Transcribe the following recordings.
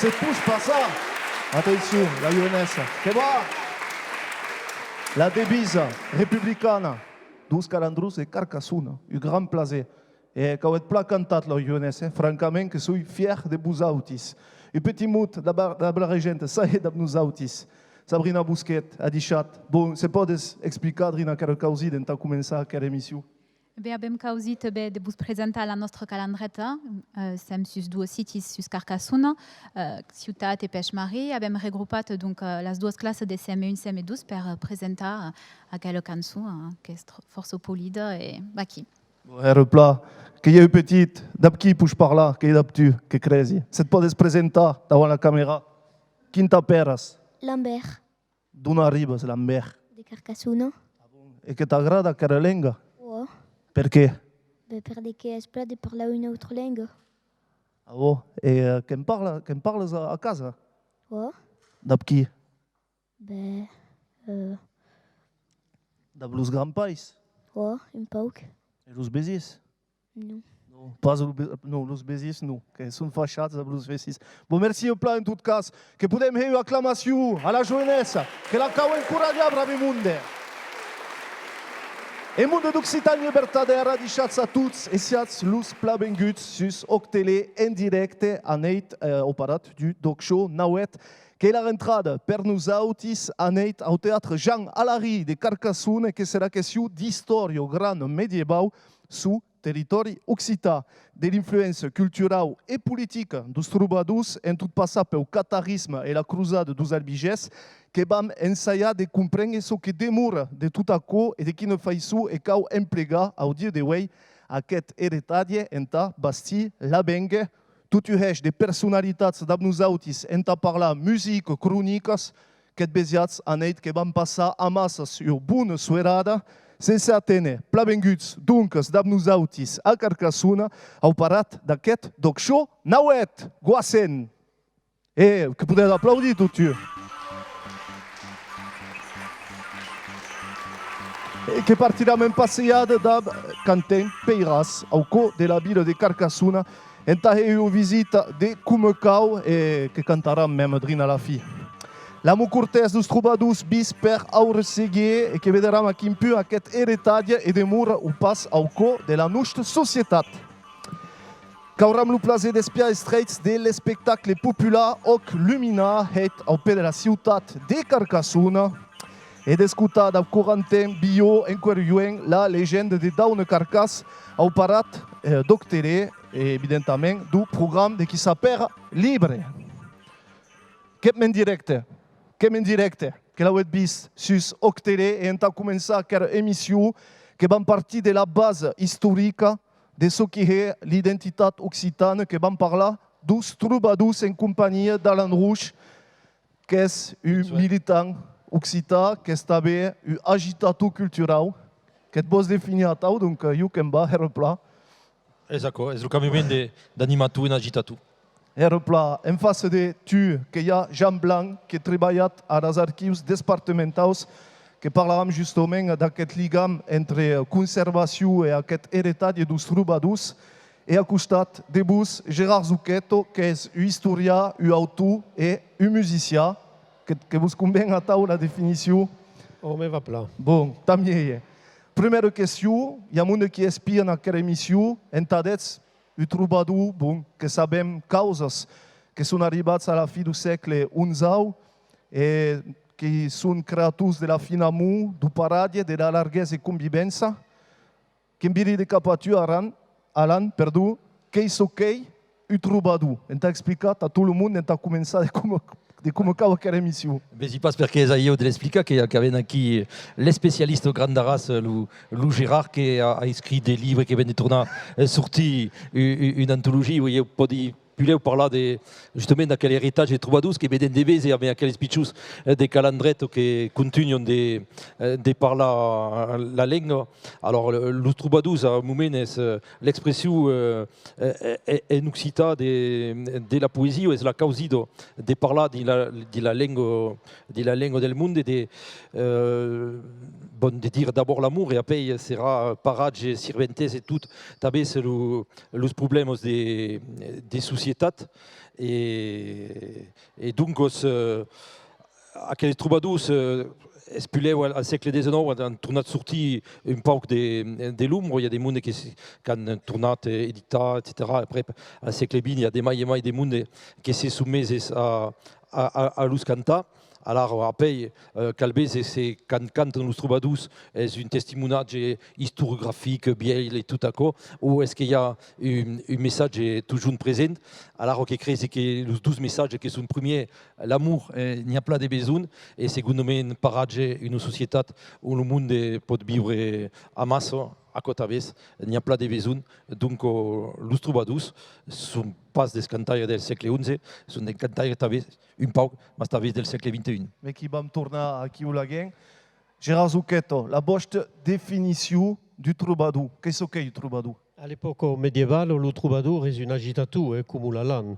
Se touche pas ça. Attention, la jeunesse. Que va? La devise républicaine. 1243 et Carcassonne. Un grand plaisir. Et quand vous êtes cantat la jeunesse, francament, que je suis fier de vous autis. Un petit mot de la régente, ça est de nous autis. Sabrina Bousquet, Adichat. Bon, c'est pas d'expliquer, Adrina, quelle cause de commencer à quelle émission. Bé abem cauzit de vous présenter la nostra calandreta, sem sus dues sitis sus Carcassonne, Ciutat et Pech-Marie, abem regroupat donc les dues classes de CM1 et CM2 per presentar aquella cançó que és força polida et baqui. Repla, que y a eu petite, d'ab qui puix parlar, que y d'ab tu, que crezi. C'est pas de se présenter davant la caméra. Qui t'aperas? Lambert, D'on arribes, Lambert? de Carcassonne. Et que t'agrada aquella lenga? Ouais. Perché? Perché es plat de parlar une autre langue. Ah bon? Et qu'en parles a casa? Ouais. D'ab qui? Ben, D'ab los grands-pais? ouais, un poc. Et los besis? Non. Non, pas non, los besis, non. Que sont fachats amb los besis. Bon, merci au pla en tout cas. Que podem fer una acclamació a la jeunesse. Que la cau encoratjar bravi munde. E mundo d'Occitània vertadera, deixats a tots e siats los pla benguts sus Octele en directe aneit operat du Doc Show Nauet, que est la rentrada per nous autis aneit au Teatre Jean Alary de Carcassonne, que serà question d'història gran medieval su territori occità, de l'influència cultural e politica dos trobadors en tot passar pel catarisme e la cruzada dos albigès, que vam ensaiar de comprendre ce que demora de tot açò e de quina façó e cau emplegar au dia d'avui aquest heretatge en ta bastir la benga, tot un reix de personalitats d'ab nosaltres en ta parlar música, cròniques, que besiats aneit que vam passar a massas una bona suerada, sense atene, pla benguts, dunques, d'ab nosaltres a Carcassonne, au parat d'aquest Doc Show Nauet, Guassen. Que podeu aplaudir tot tu. Et que partirà même passeada d'ab Cantem Peiras, au cor de la ville de Carcassonne, en ta une visita de Cumecau et que cantarà même drina la fi. L'amo cortès dos trobadors bis per aure seguir e che vederam a quin più aquest heritatge e demur o pas au co de la nostra societat. Qu'auram lo plaisir d'espiar els traits de l'espectacle popular hoc lumina het au pe de la ciutat de Carcassona e d'escutar da corantem bio enqueriuen la legenda de Daune Carcass au parat d'octere e evidentament du programme de qui s'appelle Libre. Kep men directe, que l'auet vist sus octere e enta començar aquera emissió que van partir de la base historica de ce qui est l'identitat occitane, que van parlar dos trobadors en companyia d'Alan Rouge, que és un militant occità, que està bé un agitator cultural, que et vos definir a tau, donc jo que em va herpla. Exacte, és el canviament d'animator en agitator. Herpla, en face de tu, que hi ha Jean Blanc, que ha treballat als arquius departamentals, que parlarem justament d'aquest lligam entre conservació i aquest heritatge dels trobadors, e a costat de vos Gerard Zucchetto, que és un historià, un autor e un musicià, que vos conven a tau la definició. On me va pla. Bon, també. Primera qüestió, hi ha un que espia en aquesta emissió, entadets un trobador, bon, que sabem causes que són arribats a la fi del segle XI e que són creators de la finamú, du paratge, de la larguesa i convivència, que em viri de cap a tu, Alan, perdó, que és ok, un trobador. Hem explicat a tot el món, hem començat de com acaba aquesta emissió. Vezi pas perché és ahí de l'explicar que ven aquí l'especialista grand d'Arras, Lou Gérard, que ha escrit des livres que ven de tornar sortir une anthologie où il pot dir Puleu parla de, justament d'aquell heritatge de trobadors que veden de vez amb aquells pitjos de calandret que continuen de parlar la llengua. Alors, els trobadors, a un moment, és l'expressió en occità de la poesia, és la causa de parlar de la llengua del món, de dire d'abord l'amour et après sera paratge, sirventes et tout. També c'est les problèmes des sociétés. Et donc, aquells trobadors espuleu al segle XIX han tornat a sortir un poc de l'ombra. Hi ha des mondes que han tornat a editar, etc. Après, al segle XX, hi ha de mai i mai de mondes que se sotmeses a l'ús cantar. Alors, après, Calbès, c'est quand nous trobadors, est un testimoniage historiographique, biel et tout à coup, ou est-ce qu'il y a un message toujours présent? Alors, ce que c'est que les 12 messages qui sont premiers, l'amour, il n'y a pas de besoin, et secondement, un paradis, une société où le monde peut vivre à masse, à côté de il n'y a pas de besoin. Donc, les trobadors sont pas des cantaires del segle XI, sont des cantaires un poc, mais també del segle XXI. Mais qui va me tourner aquí au laguin. Gérard Zucchetto, la vostra definició du trobador. Qu'est-ce que le troubadour? À l'époque médiévale, le troubadour est un agitateur, comme la langue.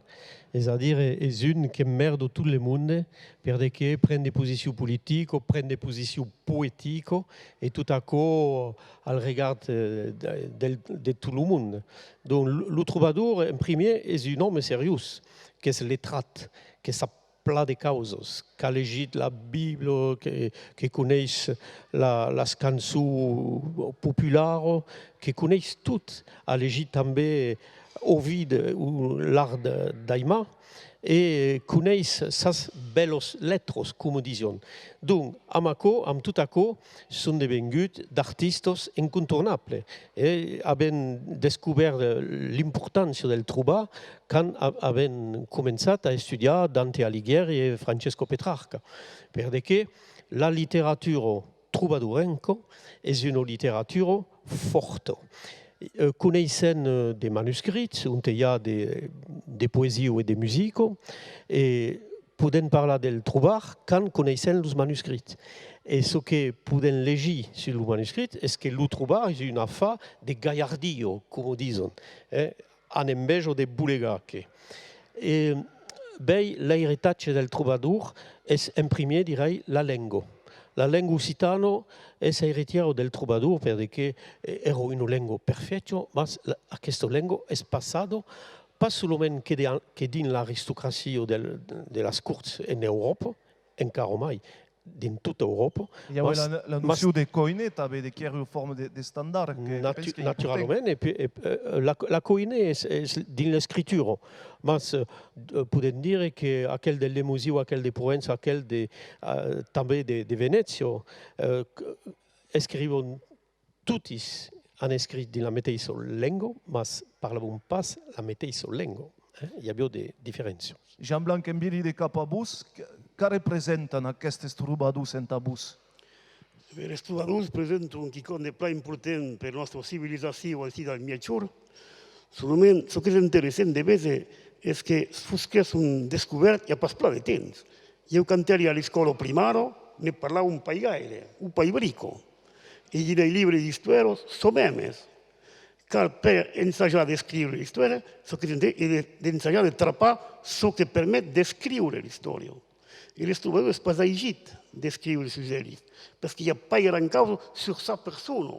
C'est-à-dire, est une qui merde tout le monde, parce qu'il prend des positions politiques, prend des positions poétiques, et tout à coup, elle regarde de tout le monde. Donc, le troubadour, en premier, est un homme sérieux, qui se les traite, qui s'appelle plein de causes, qui a légi la Bible, qui connaissent les chansons populaires, qui connaissent toutes, a légi també Ovide ou l'art d'Aima, et connaissent ces belles lettres, comme disons. Donc, tout à coup, sont devenus d'artistes incontournables. Et ont découvert l'importance del trobar quand ont commencé à étudier Dante Alighieri et Francesco Petrarca. Parce que la littérature troubadorenca est une littérature forte. Connaissant des manuscrits, où il y a des poésies ou des musiques, et poden parler del trobar quand connaissant les manuscrits. Et ce que poden llegir sur le manuscrit est que le trobar est une affaire de gaillardio, comme disons, en envers de boulegaque. Et l'héritage del trobadour est imprimé, dirais, la langue. La lingua occitana è héritière del troubadour perché era una lingua perfetta, ma questa lingua è passata pas seulement que dans l'aristocratie de la courte en Europe, encara mai in tutta Europa. Il y a la notion de coïne, tu avais des formes de standards. Naturalment, et puis la coïne est dans l'écriture. Mais podem dire que aquel del Lemosí ou aquel de Provença, aquel també de Venècia, escrivon tutti han escrit dans la mateixa llengua, mas parlaven pas la mateixa llengua. Hi havia de diferències. Jean Blanc Mbili de Capabús, què representen aquestes trobadors en tabús? Les trobadors presenten un quicot de pla important per la nostra civilizació així del Miachur. Solament, el que és interessant de veure és que fosqués un descobert ja pas pla de temps. Jo cantari a l'escola primària, ne parlava un pai gaire, un pai brico. I nei libri di storia som memes. Car per ensajar d'escriure la història, el que és d'ensajar de trapar el que permet d'escriure la història. I les trobadors és pas aigit d'escriure els sujets, perquè hi ha pas gran causa sur sa persona.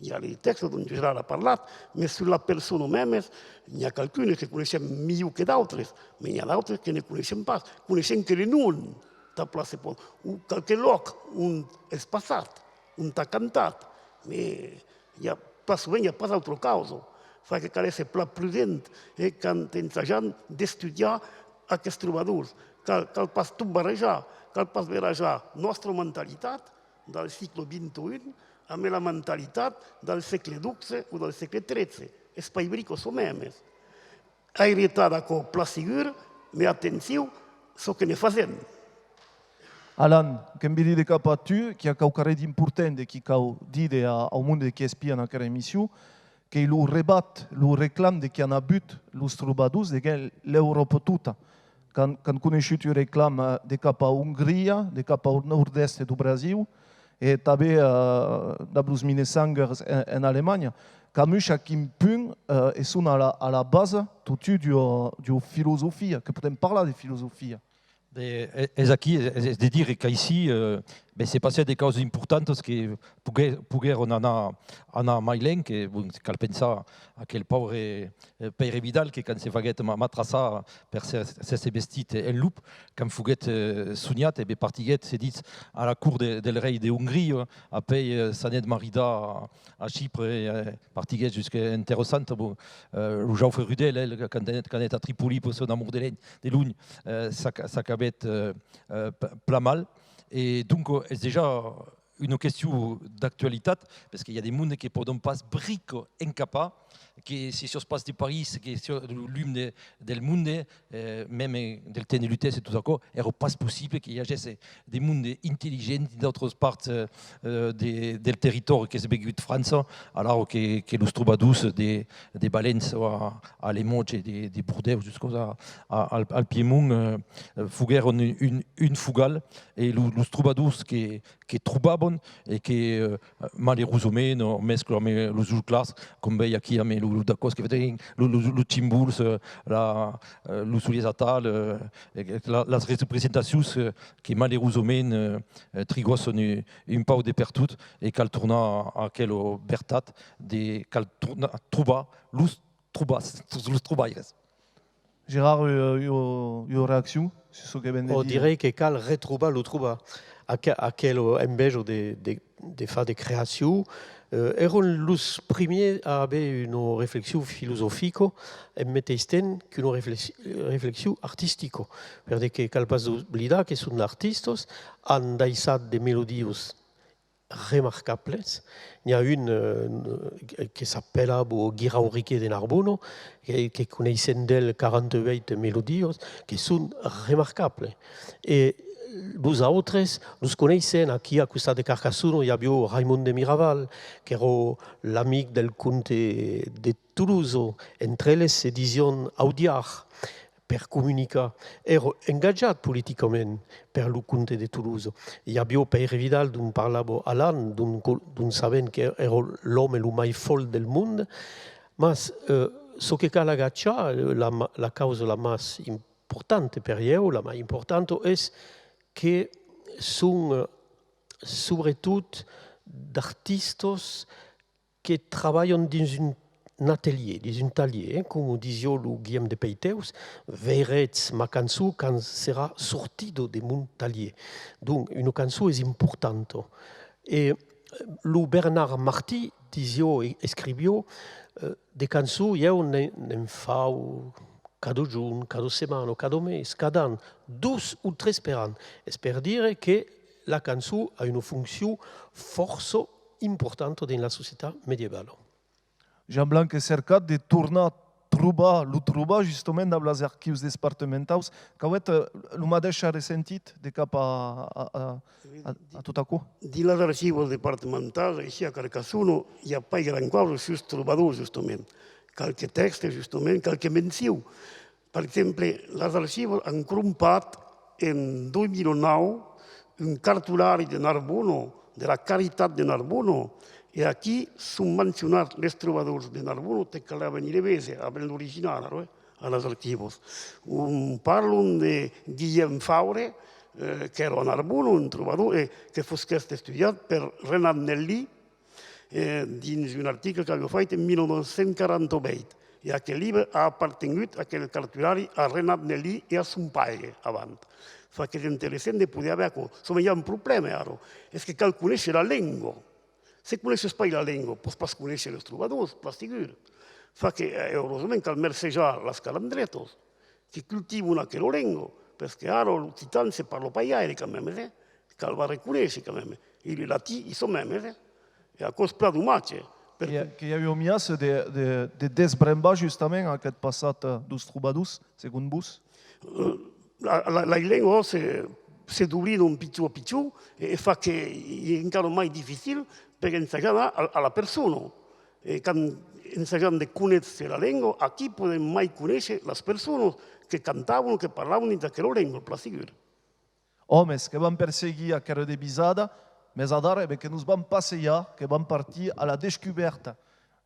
Hi ha els textos on Gerard ha parlat, però sur la persona même, hi ha qualcunes que coneixem millor que d'altres, però hi ha d'altres que ne coneixem pas. Coneixem que l'un t'ha plaça por, o qualque lloc on és passat, on t'ha cantat, però hi ha sovint hi ha pas altra causa. Fa que cal ser pla prudent quan ensajant d'estudiar aquests trobadors. Cal pas tot barrejar, cal pas barrejar nostra mentalitat del segle XXI amb la mentalitat del segle XII o del segle XIII. Els Països Brics som memes. Ha heretat com pla segur, però atenció a que ne fazem. Alan, que em vidi de cap a tu, que hi ha qualcosa d'important de qui cau dit al món de qui espia en aquesta emissió, que il rebat, il reclam de qui en ha but els trobadors de l'Europa tota. Quand conegut il reclam de cap a Hongria, de cap al nord-est do Brasil, e també dels minnesangers en Alemanya. Camus, a quin punt són a la base tot de filosofia, que podem parlar de filosofia. És aquí, és de dir que ici s'est passat des causes importantes que pogueren anar mai lent, que cal pensar a aquell pobre Pere Vidal que quan se faguet matrassar per ser vestit en lup, quan foguet sognat e partiguet, se dit, a la cour del rei d'Hongria, apoi s'anet marida a Xipre, partiguet jusqu'à interessant, el Jaume Rudel, quan est a Tripoli per son amour de l'uny, s'acabet pla mal. Et donc, c'est déjà une question d'actualité, parce qu'il y a des mondes qui ne peuvent pas brico incapables, que si sur l'espace de Paris, que sur l'hymne del monde, même del temps de lutte, c'est tout d'accord, il n'est pas possible qu'il y ait des mondes intelligents d'autres parts del territoire que c'est de France, alors que les troubadours des Balences à Limoges et des Bordeaux jusqu'au Piémont fugueron une fugale, et les troubadours qui troubaven et qui malheureusement mesclent avec les autres classes, comme veille ici avec les Dacos que veien, les Chimbuls, les Solizatal, les representacions qui malheureusement trigossen un peu de partout et qu'elle tourne à quelle bertat de qu'elle trouba les troubaires. Gérard, une réaction sur ce que vient de dire? On dirait que cal retrouver le trouba. Aquel embêche de faire des créations, eran les premiers à avoir une réflexion philosophique en mateix temps qu'une réflexion artistique. Parce que cal pas oubliar que són artistes han deixat de melodies remarquables. Il y a une qui s'appelle Guirao Riquet de Narbonne, qui connaissent d'elle 48 mélodies qui sont remarquables. Et nous autres, nous connaissons aquí a costat de Carcassonne, il y avait Raymond de Miraval, qui era l'amic del comte de Toulouse, entre les éditions Audiard, per communicar. Era engajat políticament per el comte de Toulouse. Hi havia Pere Vidal, d'on parlava Alan, d'on sabem que era l'home el mai fol del món, mas ce que cal agachar, la causa la més important per ell, la més important és que són sobretot d'artistes que treballen dins un atelier, un talier, comme disait le Guillaume de Peiteus, verrez ma cançó quand sera sortido de mon talier. Donc, une cançó est importante. Et le Bernard Martí disait, écrivait, des cançons, il y a un fau cada jour, cada semaine, cada mes, cada an, 2 ou 3 per an. C'est pour dire que la cançó a une fonction force importante dans la société médiévale. Jean Blanc a cercat de tornar a trobar justament dans les arxius departamentals, que el mateix ha ressentit de cap a tot açò. Dins les arxius departamentals, així a Carcassonne, hi ha pas gran cosa, just trobadors, justament. Qualque text, justament, qualque menció. Per exemple, les arxius han crompat en 2009 un cartulari de Narbona, de la Caritat de Narbona, i aquí són mencionats els trobadors de Narbona, que la venir a veure, a l'original, a les arxius. Parlen de Guillem Faure, que era a Narbona, un trobador, que fos estudiat per Renat Nelli, dins un article que havia fet en 1948. I aquest llibre ha appartingut, aquell cartulari, a Renat Nelli i a son pare, abans. Fa que és interessant de poder veure. Som hi ha un problema, ara. És que cal conèixer la llengua. Si coneixes pas la llengua, pots conèixer els trobadors, la figura. Fa que, heureusament, cal mercejar les calandretos, que cultiven aquella llengua, perquè ara l'occitan se parla pas gaire, quand même, cal va reconèixer, quand même. I el latí, i som même, i a cos pla d'homatge. Que hi havia mias de desbrembar justament aquest passat dels trobadors, segons vos? La llengua se d'obrir d'un pitjor a pitjor i fa que és encara més difícil per ensenyar a la persona. Quan ensenyem de conèixer la llengua, aquí podem mai conèixer les persones que cantaven, que parlaven dins d'aquella llengua, per segur. Homes que van perseguir a Carrer de Bisada, més ara que nos vam passejar, que vam partir a la descoberta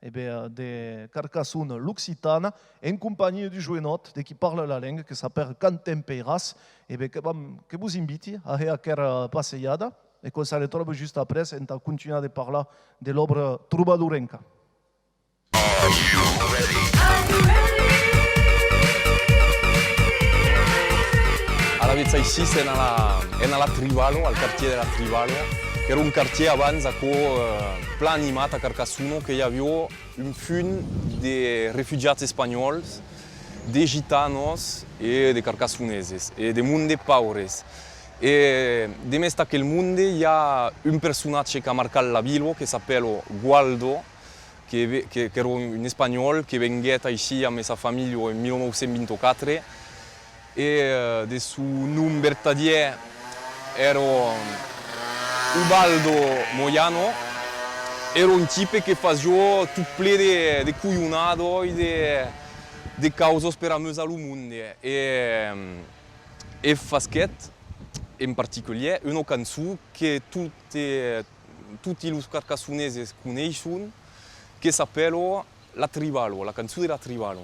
de Carcassonne, l'Occitana, en companyia du Joenot, de qui parla la llengua, que s'appelle Cantem Peiras, que vos inviti a fer aquesta passejada, i que se retroba just après, en continuar de parlar de l'obra trobadorenca. Ara veig així, en la Tribalo, al quartier de la Tribalo, que era un quartier abans pla animat a Carcassonne, que hi havia un fund de refugiats espanyols, de gitanos i de carcassoneses, i de munt de paures. E de més d'aquell món hi ha un personatge que ha marcat la vila, que s'appella Gualdo, que era un espanyol que vengué així amb la seva família en 1924, e de su nom vertadier era Ubaldo Moyano. Era un tipe que fazia tot ple de collonado i de causes per amusar el món. E fasquet, en particular, una cançó que tutti els carcassoneses coneixen, que s'appella La Tribalo, la cançó de la Tribalo.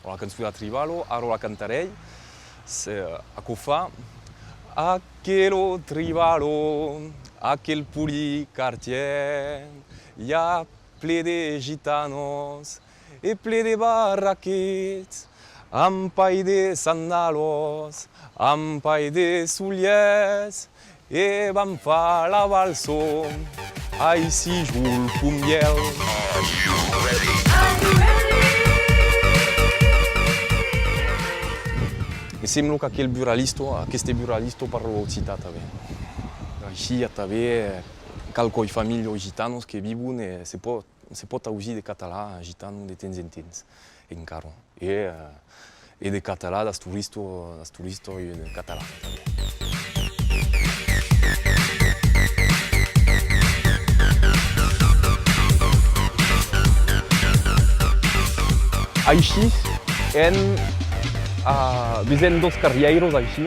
La cançó de la Tribalo, ara la cantaré, a què fa Aquello Tribalo, aquel puri quartier, hi ha ple de gitanos i ple de barraquets, amb pai de sandalos, amb pai de sullets, i vam fer la valso, així jul cumbiel. Mi sembra que aquest buralista parla occità també. Així hi ha també qualque família gitanos que viuen i se pot augir de català gitano de temps en temps, encara. I de català, dels turistes i de català també. Així, veiem dos carrieros així.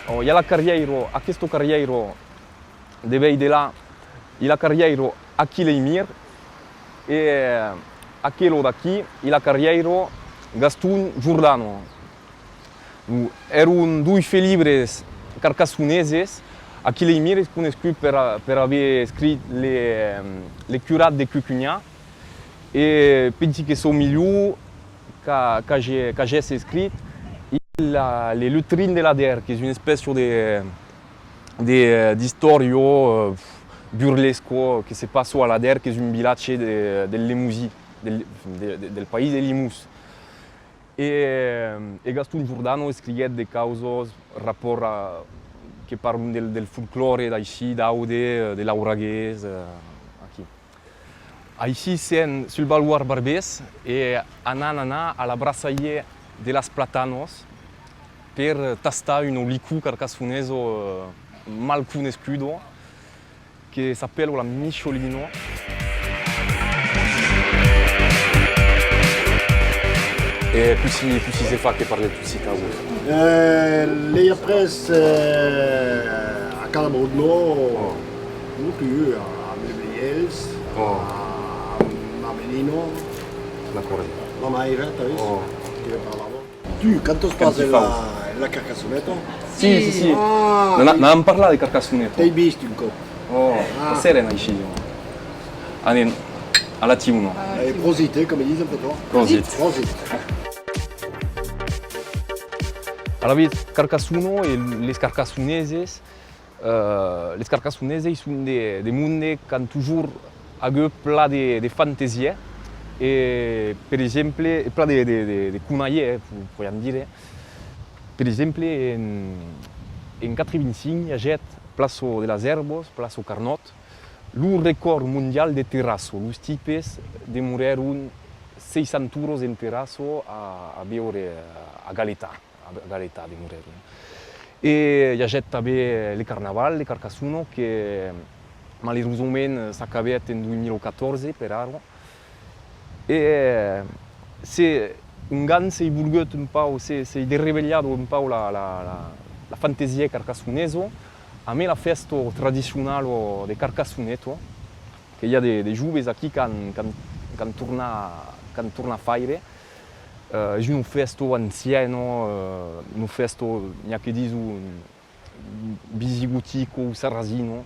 Hi ha la carriera, aquest carriera de vell de là, i la carriera aquí l'Emir, i aquello d'aquí, i la carriera Gastón Giordano. Eren dos felibres carcassoneses. Aquí l'Emir és conegut per haver escrit les curats de Cucunyà, Et pensi que au milieu, quand j'ai écrit, il a les lutrines de la der, qui est une espèce d'histoire burlesco che si passe à la der, qui est un village de Limousin, del pays de Limous. E Gaston Giordano scrivait des causes, rapport che parlano del folklore d'ici, d'Aude, de l'Auraguès. Ici, c'est sul Baluar Barbès et anana à la brasserie de las Platanos per tastar un licù carcassoneso mal conosciuto che s'appelle la Micholino. Et puis si c'est fa che parle tout si causes. Les après à Calabodno, non plus à Mebliels, à Menino, la Maïra, tu as vu? Qui parlava. Tu, quand tu passes la Carcassonneto? Sì. Ah, Non abbiamo parlato di Carcassonneto. t'hai visto un po'? La Serena ici. Alla T1. Prosite, comme ils disent un peu toi. Prosit. Prosite. Alla Carcassuno et les Carcassoneses, ils sont des mondes qui ont toujours plein de fantaisies. Et par exemple, plein de cunailles, pour dire. Par exemple, en 85, il y a Place de las Herbes, Place au Carnot, le record mondial de terrasso. Les types demoraron 600 euros en terrasso a beure a Galeta de moraron. Et il y a aussi le carnaval de Carcassonne qui malheureusement s'est acabé en 2014 per ara. Et c'est un gan s'est voulu un peu, s'est réveillé un peu la fantasia carcassonese, a me la festa traditionnelle de Carcassonneto, che il y a des jeunes ici qui tournent a faire. È un festo anziano, un festo che dico bisigotico, sarrasino,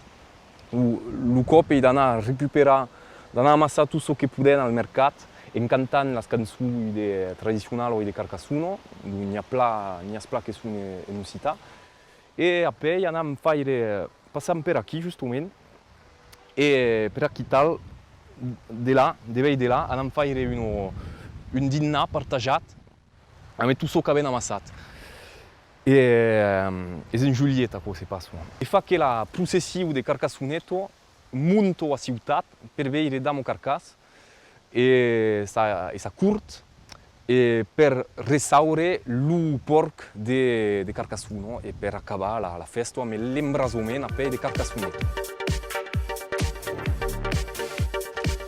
il coppe dana recupera, dana ammassa tutto ciò che poteva al mercato e cantando le canzoni tradizionali di Carcassonne, il y a plein che sono in città. E poi andiamo a fare, passiamo per qui giustamente, e per qui tal, di là, andiamo a fare un dîner partagé avec tout ce che abbiamo amassato. E c'est une Giulietta che si passa. E fa che la processione di Carcassonneto monta a città per vedere Damo Carcass e sa courte e per restaurare il porc di Carcassonne e per acabare la festa con l'embrasomento di Carcassonneto.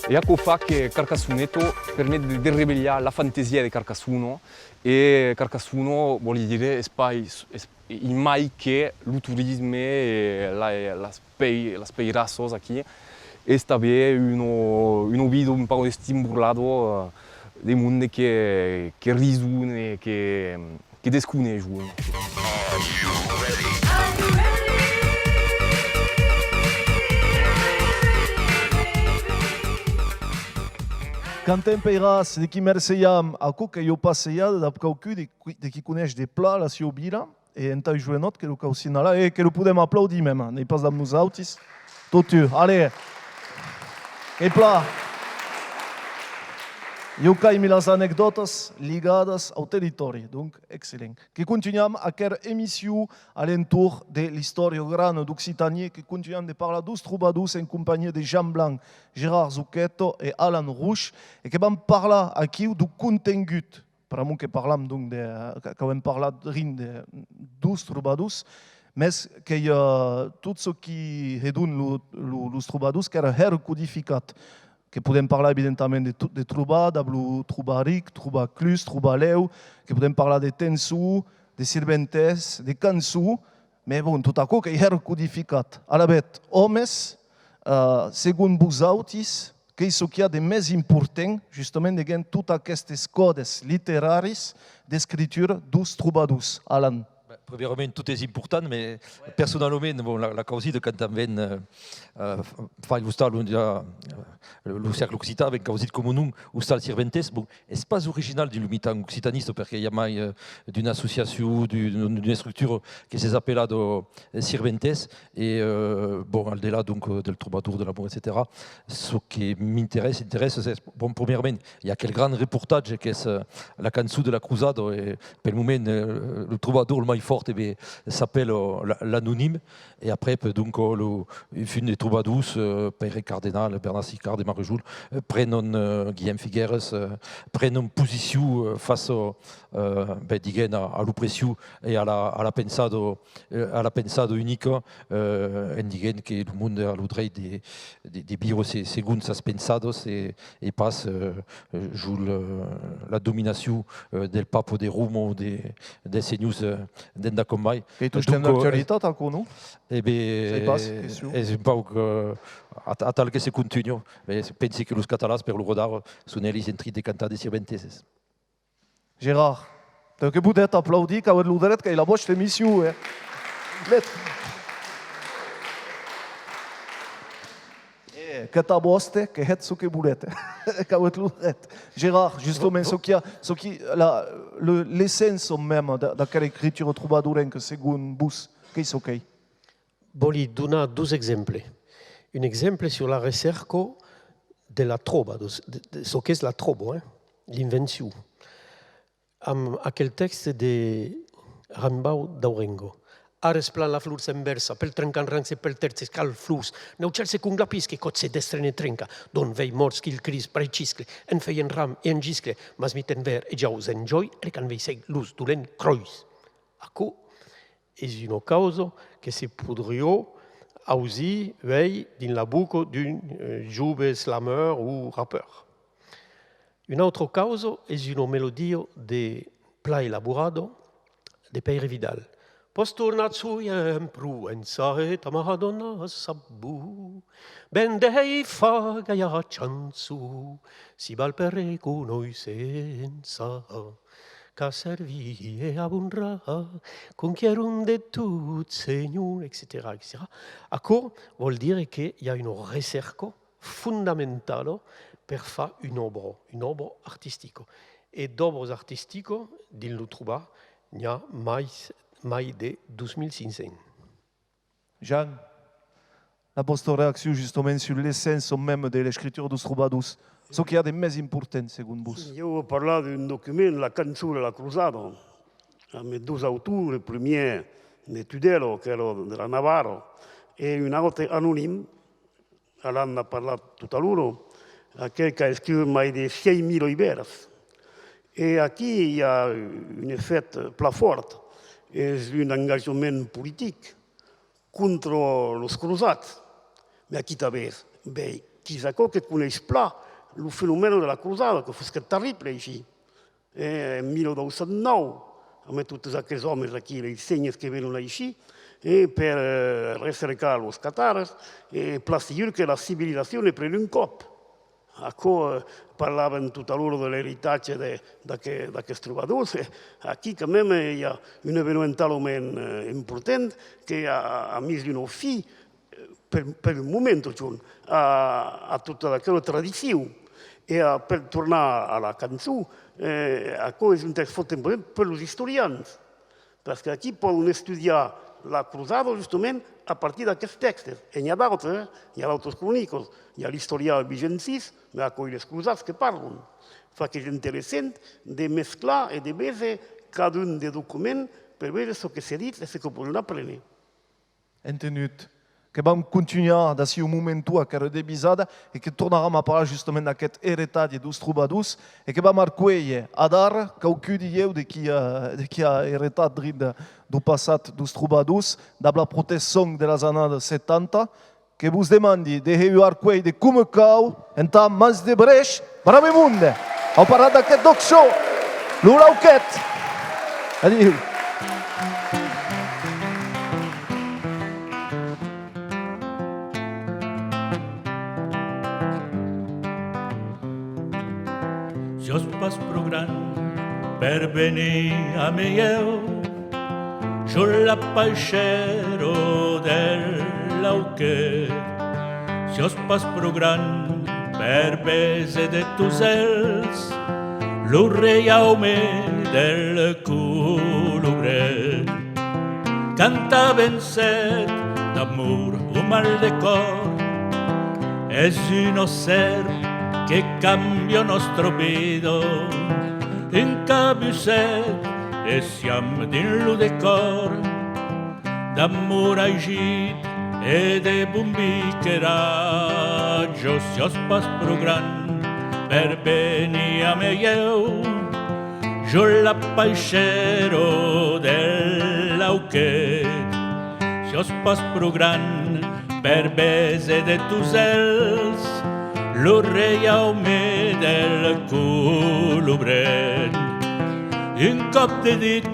E ecco fa che Carcassonneto permette di rivegliare la fantasia di Carcassonne e Carcassonne vuol dire in mai che il turismo e la speirazzos qui e sta bene un video un po' stimolato dei mondi che risono e che desconoscono. Quentin Peiras, de qui merceiam a co que eu passeiado da caucu de qui coneix des plats la siobira et en tai joué note que le causina là et que le podem applaudir même, n'est pas dans nos autis. Totu, allez. Et plat. Eu caim las anecdotas ligadas ao território, donc excellent. Que continuăm aquella émission alentour de l'histoire grande d'Occitanie, que continuăm de parler dos troubadours en compagnie de Jean Blanc, Gérard Zucchetto et Alan Rouch, et que vam parlar aquí du contingut, per amunt que parlam donc que hem parlat de dos troubadours, mais que tot ce qui redon los troubadours que era hercodificat, que podem parlar evidentment de trobar, de trobaric, trobar clus, trobar leu, que podem parlar de tensu, de sirventes, de cançu, mais bon, tot això que hi ha codificat. Ara bé, homes, segons vosaltres, que és el que hi ha de més important, justament, de totes aquestes codes literaris d'escriptura dels trobadors. Alan. Premièrement, tout est important, mais personnellement, bon, la cause de quand on vient faire le cercle occitan avec cause commun où está le Sirventes, bon, c'est pas original du militant occitaniste parce qu'il y a mai d'une association, d'une structure qui s'appelle Sirventes et bon, au-delà donc del troubadour, de l'amour, etc. Ce qui m'intéresse, c'est bon, premièrement, il y a quel grand reportage qui est la cançon de la Cruzade et pour le moment le troubadour le plus fort s'appelle l'Anonyme et après donc le film des troubadours Pere Cardenal, Bernard Sicard et Marie-Joule prennent Guillaume Figueres prennent position face à l'oppression et à la pensado unique indigen que le monde a l'odrei des bio según sas pensados et passe la domination del papo de Rumo des senyors d'Endacomai. Et tu t'aimes l'actualité, encore, non? Eh bien, c'est pas à tal que se continue. Mais je pense que les Catalans, per le rodar, sont les entrées de cantar des Sirventes. Gérard, tu que poder applaudir quand tu l'as dit qu'il a bossé l'émission. Que tu as bossé, que tu ce que boulette. Quand tu l'as dit. Gérard, justement, l'essence même de l'écriture troubadourenque, selon Bus, qu'est-ce que c'est? Voglio donare due esempi. Un esempio sulla ricerca della trova, so che è la trova, l'invenzione. A quel testo di Rambau d'Aurengo. Ares plan la flus inversa, pel trencan rangs e pel terzi scal flus. Neu cerse cum glapische, cotse destre ne trenca, don vei morts qu'il cris preciscle, en feien ram e en giscle, mas miten ver e jaus en joi, e can vei seg lus dulen crois. Acu és una causa que se podria audir vei din la boca d'un jove slameur ou rappeur. Una altra causa és una melodia de pla elaborado de Peire Vidal. Postornat su iempru en saeta Madonna sabbu, ben dei faga ja chansu, si val per reconoicenza, ca servie a bunra, conquierum de tout Seigneur, etc., etc. Acco vuol dire che hi ha una ricerca fondamentale per fare un'opera artistica. E d'opere artistiche, din lo trobar, n'hi ha mai de 2500. Jean, la vostra réaction justement sur l'essence même de l'écriture dos troubadours, ce qui est le plus important selon vous? Je vais parler d'un document, la cançó de la Cruzada, avec deux auteurs, le premier de Tudelo, qui est de la Navarro, et un autre anonyme, Alain a parlé tout à l'heure, aquel qui a écrit plus de 6.000 iberes. Et ici, il y a un effet plus fort. És un engagement politique contre les cruzats. Mais aquí també ve qui s'accò que coneix pla el fenomen de la cruzada, que fos que terrible així. En 1909, amb tots aquests homes aquí, les senyes que venen així, per recercar els catars, plasticar que la civilització ne pren un cop. Acò parlaven tot a l'hora de l'heritatge d'aquests trobadors. Aquí, quand même, hi ha un eventualment important que ha mis una fi, per un moment, a tota aquella tradició. I per tornar a la cançó, acò és un text molt important per als historians, perquè aquí poden estudiar la cruzada justament a partir d'aquests textos. I n'hi ha d'altres, hi ha d'altres cròniques, hi ha l'historià Vigencís, hi ha les cruzats que parlen. Fa que és interessant de mesclar i de veure cada un dels documents per veure el que s'ha dit i el que poden aprendre. Entenut. Que vam continuar d'ací un moment a cara de bisada e que tornarem a parlar justament d'aquest heritatge dos trobadors e que vam arcueie a dar qualcun dieu de qui a heritat do passat dos trobadors, da la proteção de las anades 70, que vos demandi de heu arcueie de cum cau, entam mans de brech, brave munde. Au parat d'aquest doc show, l'urauquet. Adieu. Jo us pas programa per venir a meu. Giulla paixero dell'auquet, si os pas pro gran per bese de tus els, l'urrei aume del culubret. Canta ben set d'amor o mal de cor, és un osser que cambia nostro vido, encabuset e siam din-lo de cor, d'amor agit e de bombicherà, jo si os pas pro gran per venir a meieu, jo la paixero dell'auquet, si os pas pro gran per bese de tus els, l'orrei aume del culubret. Un cop de dit,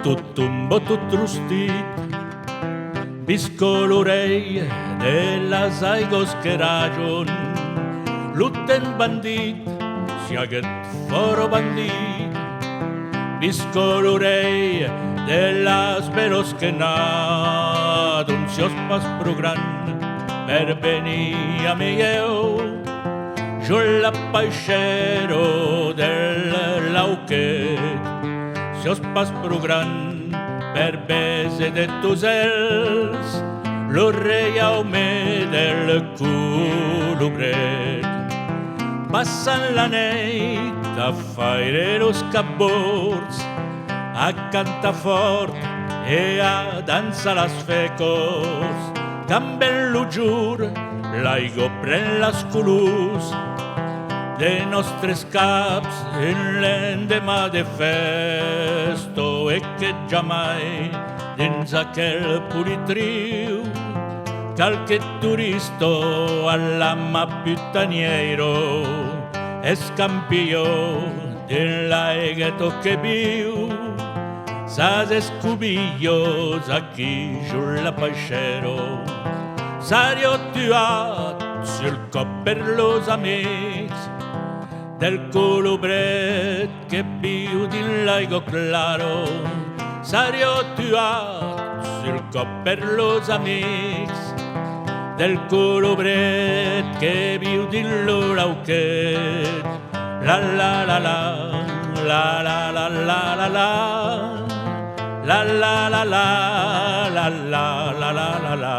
tot tombo, tot rostit, visco l'orell de les aigües que rajon, l'uten bandit, si haguet foro bandit, visco l'orell de les veros que nadon, si os pas pro gran per venir a meieu, jo la paixero dell'auquet, si os pas pro gran per bese de tus els, l'orrei aume del culubret. Passen la neit a faire los capbords, a cantar fort e a dansar les fecos, camben lo jur, l'aigua pren les colors de nostres caps en l'endemà de festo, e que jamai dins aquel politriu qualque turisto all'ama putaniero es campió de l'aigua que viu, s'has escubillos aquí sul la paixero, s'ha tuat sul cop per los amics del culubret que viu dins l'aigua claro, s'ha tuat sul cop per los amics del culubret que viu dins l'auquet. La la la la, la la la la la la, la la la la, la la la la la.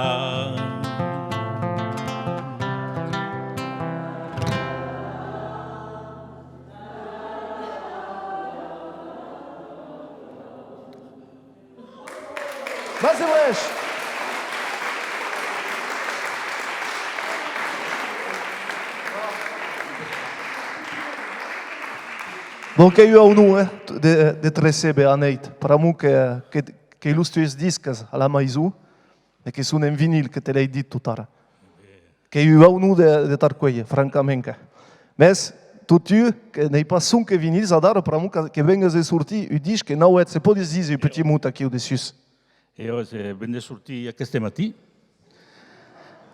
Mas Bresch. Donc, eu au nu de tresebe aneit, paramu que ilustruiesc discas a la maizu, e que sunt en vinil, que te le-ai dit tutara. Que eu au nu de tarcoie, francamente. Mes, tutu, que n'ei pas sun que vinil, zadar, paramu que vengas de sortir, u disc que nou et se podes dire un petit mot aquí de sus. Jo ben de sortir aquest matí.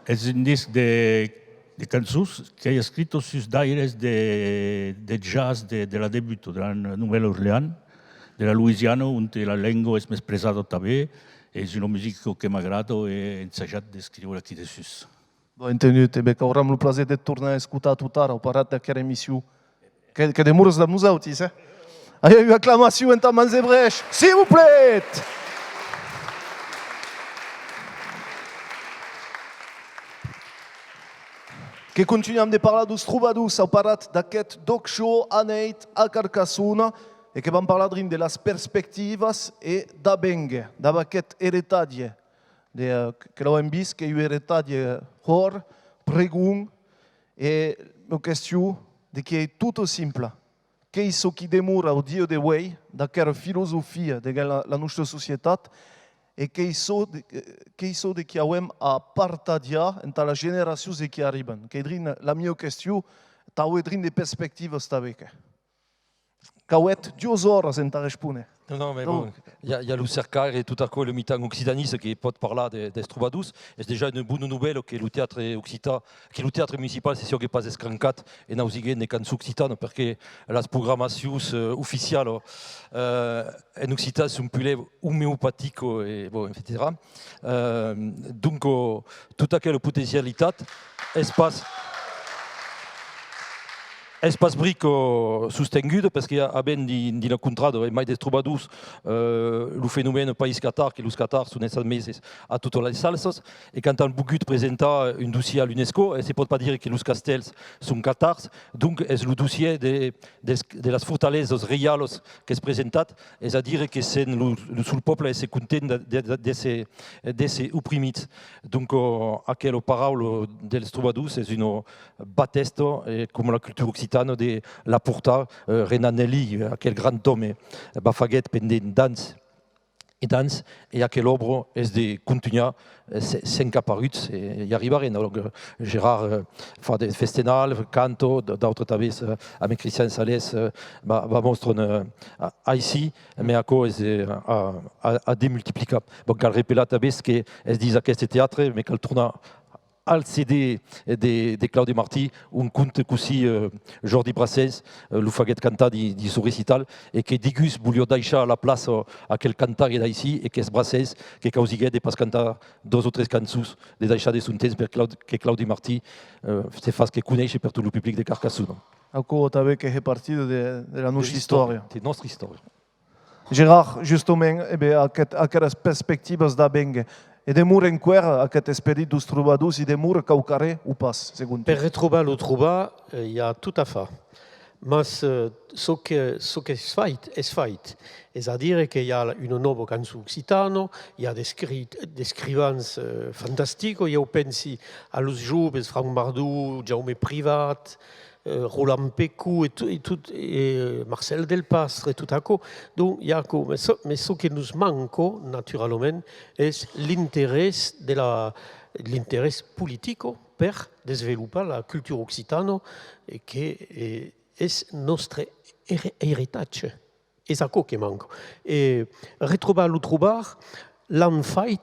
És un disc de cançons que he escrit sus d'aires de jazz de la debut de la Nouvelle-Orléans, de la Louisiana, on la llengua és més pesada també. És una música que m'agrada i he ensajat d'escriure aquí de sus. Bă, întenut, ebe, că auram plăzit de turna a escutat tutara, o parat de chiar emisiu. Que de murs de museu, tu sais. Aia eu aclamațiu în taman Zebreș. S'il vous plaît! Que continuăm de parlar dos trobadors, au parat d'aquest doc show aneit a Carcassona e que vam parlar de las perspectivas e da bengue, d'aquest heretadie, que l'hem vist que hi ha heretadie hor, pregun, e o qüestió de que é tudo simple. Que isso que demora o dia de hoje, daquela filosofia de la nostra societat, e que isso de que avem a partager entre les generacions que arriben. Que la mia qüestió, t'au de perspectives també. cauet 2 horas en tarespune. Non, mais bon, il y a l'Ucercar et tout à coup le mitan occitaniste qui peut parler des troubadours. Et c'est déjà une bonne nouvelle que le théâtre occitan, que le théâtre municipal, c'est sûr qu'il passe escrancat et nous avons des cançons occitanes parce que la programmation officielle en occitan sont plus homéopathiques et bon, etc. Donc, toute aquella potentialité, espace bric sostengut parce qu'il y a ben di la contrada mai des troubadours le phénomène pays qatar que les qatars sont estats meses à toutes les salses et quand un bugut présenta un dossier à l'UNESCO et c'est pas dire que les castels sont catars donc est le dossier de las fortalezas reales que se présentat és a dire que c'est le peuple est content de ces opprimits donc aquella parole dels troubadours és une batesto comme la culture occitane de la porta Renanelli, aquel grand homme bafaguet pendent dans et aquel obro és de continuar sense aparuts i arribaren. Gérard fa de festenal, canto, d'autres taves amb Christian Sales va mostren ici, mais aquò és a demultiplicar. Bon, cal repelar també que es dis aquest teatre, mais cal tornar al CD de Claudio Martí, un conte così Jordi Brassens, lo faguet cantar di su recital, e que digus volia deixar a la plaça aquel cantar d'ici, e que es Brassens, que causiguet de pas cantar 2 o 3 cançons de deixar de son temps que Claudio Martí se fas que conèixer per tot el públic de Carcassonne. Aquò també que è partida de la nostra història. De nostra història. Gérard, justament, aquestes perspectives de bengue. E demur enquer aquest esperit dos troubadours i demur caucaré ou pas, segon tu? Per retrobar le troubar, il y a tout à fait. Mais ce que es fait. C'est-à-dire qu'il y a une nouvelle canzone occitane, il y a des écrivains fantastiques, il y a pensi à los joves, Franck Bardou, Jaume Privat, Roland Pécou et Marcel Delpastre et tout à coup. Donc, il y a mais ce qui nous manque, naturellement, est l'intérêt politique pour développer la culture occitane et qui est notre héritage. Et c'est ça qui manque. Et retrouver le troubar, l'enfait,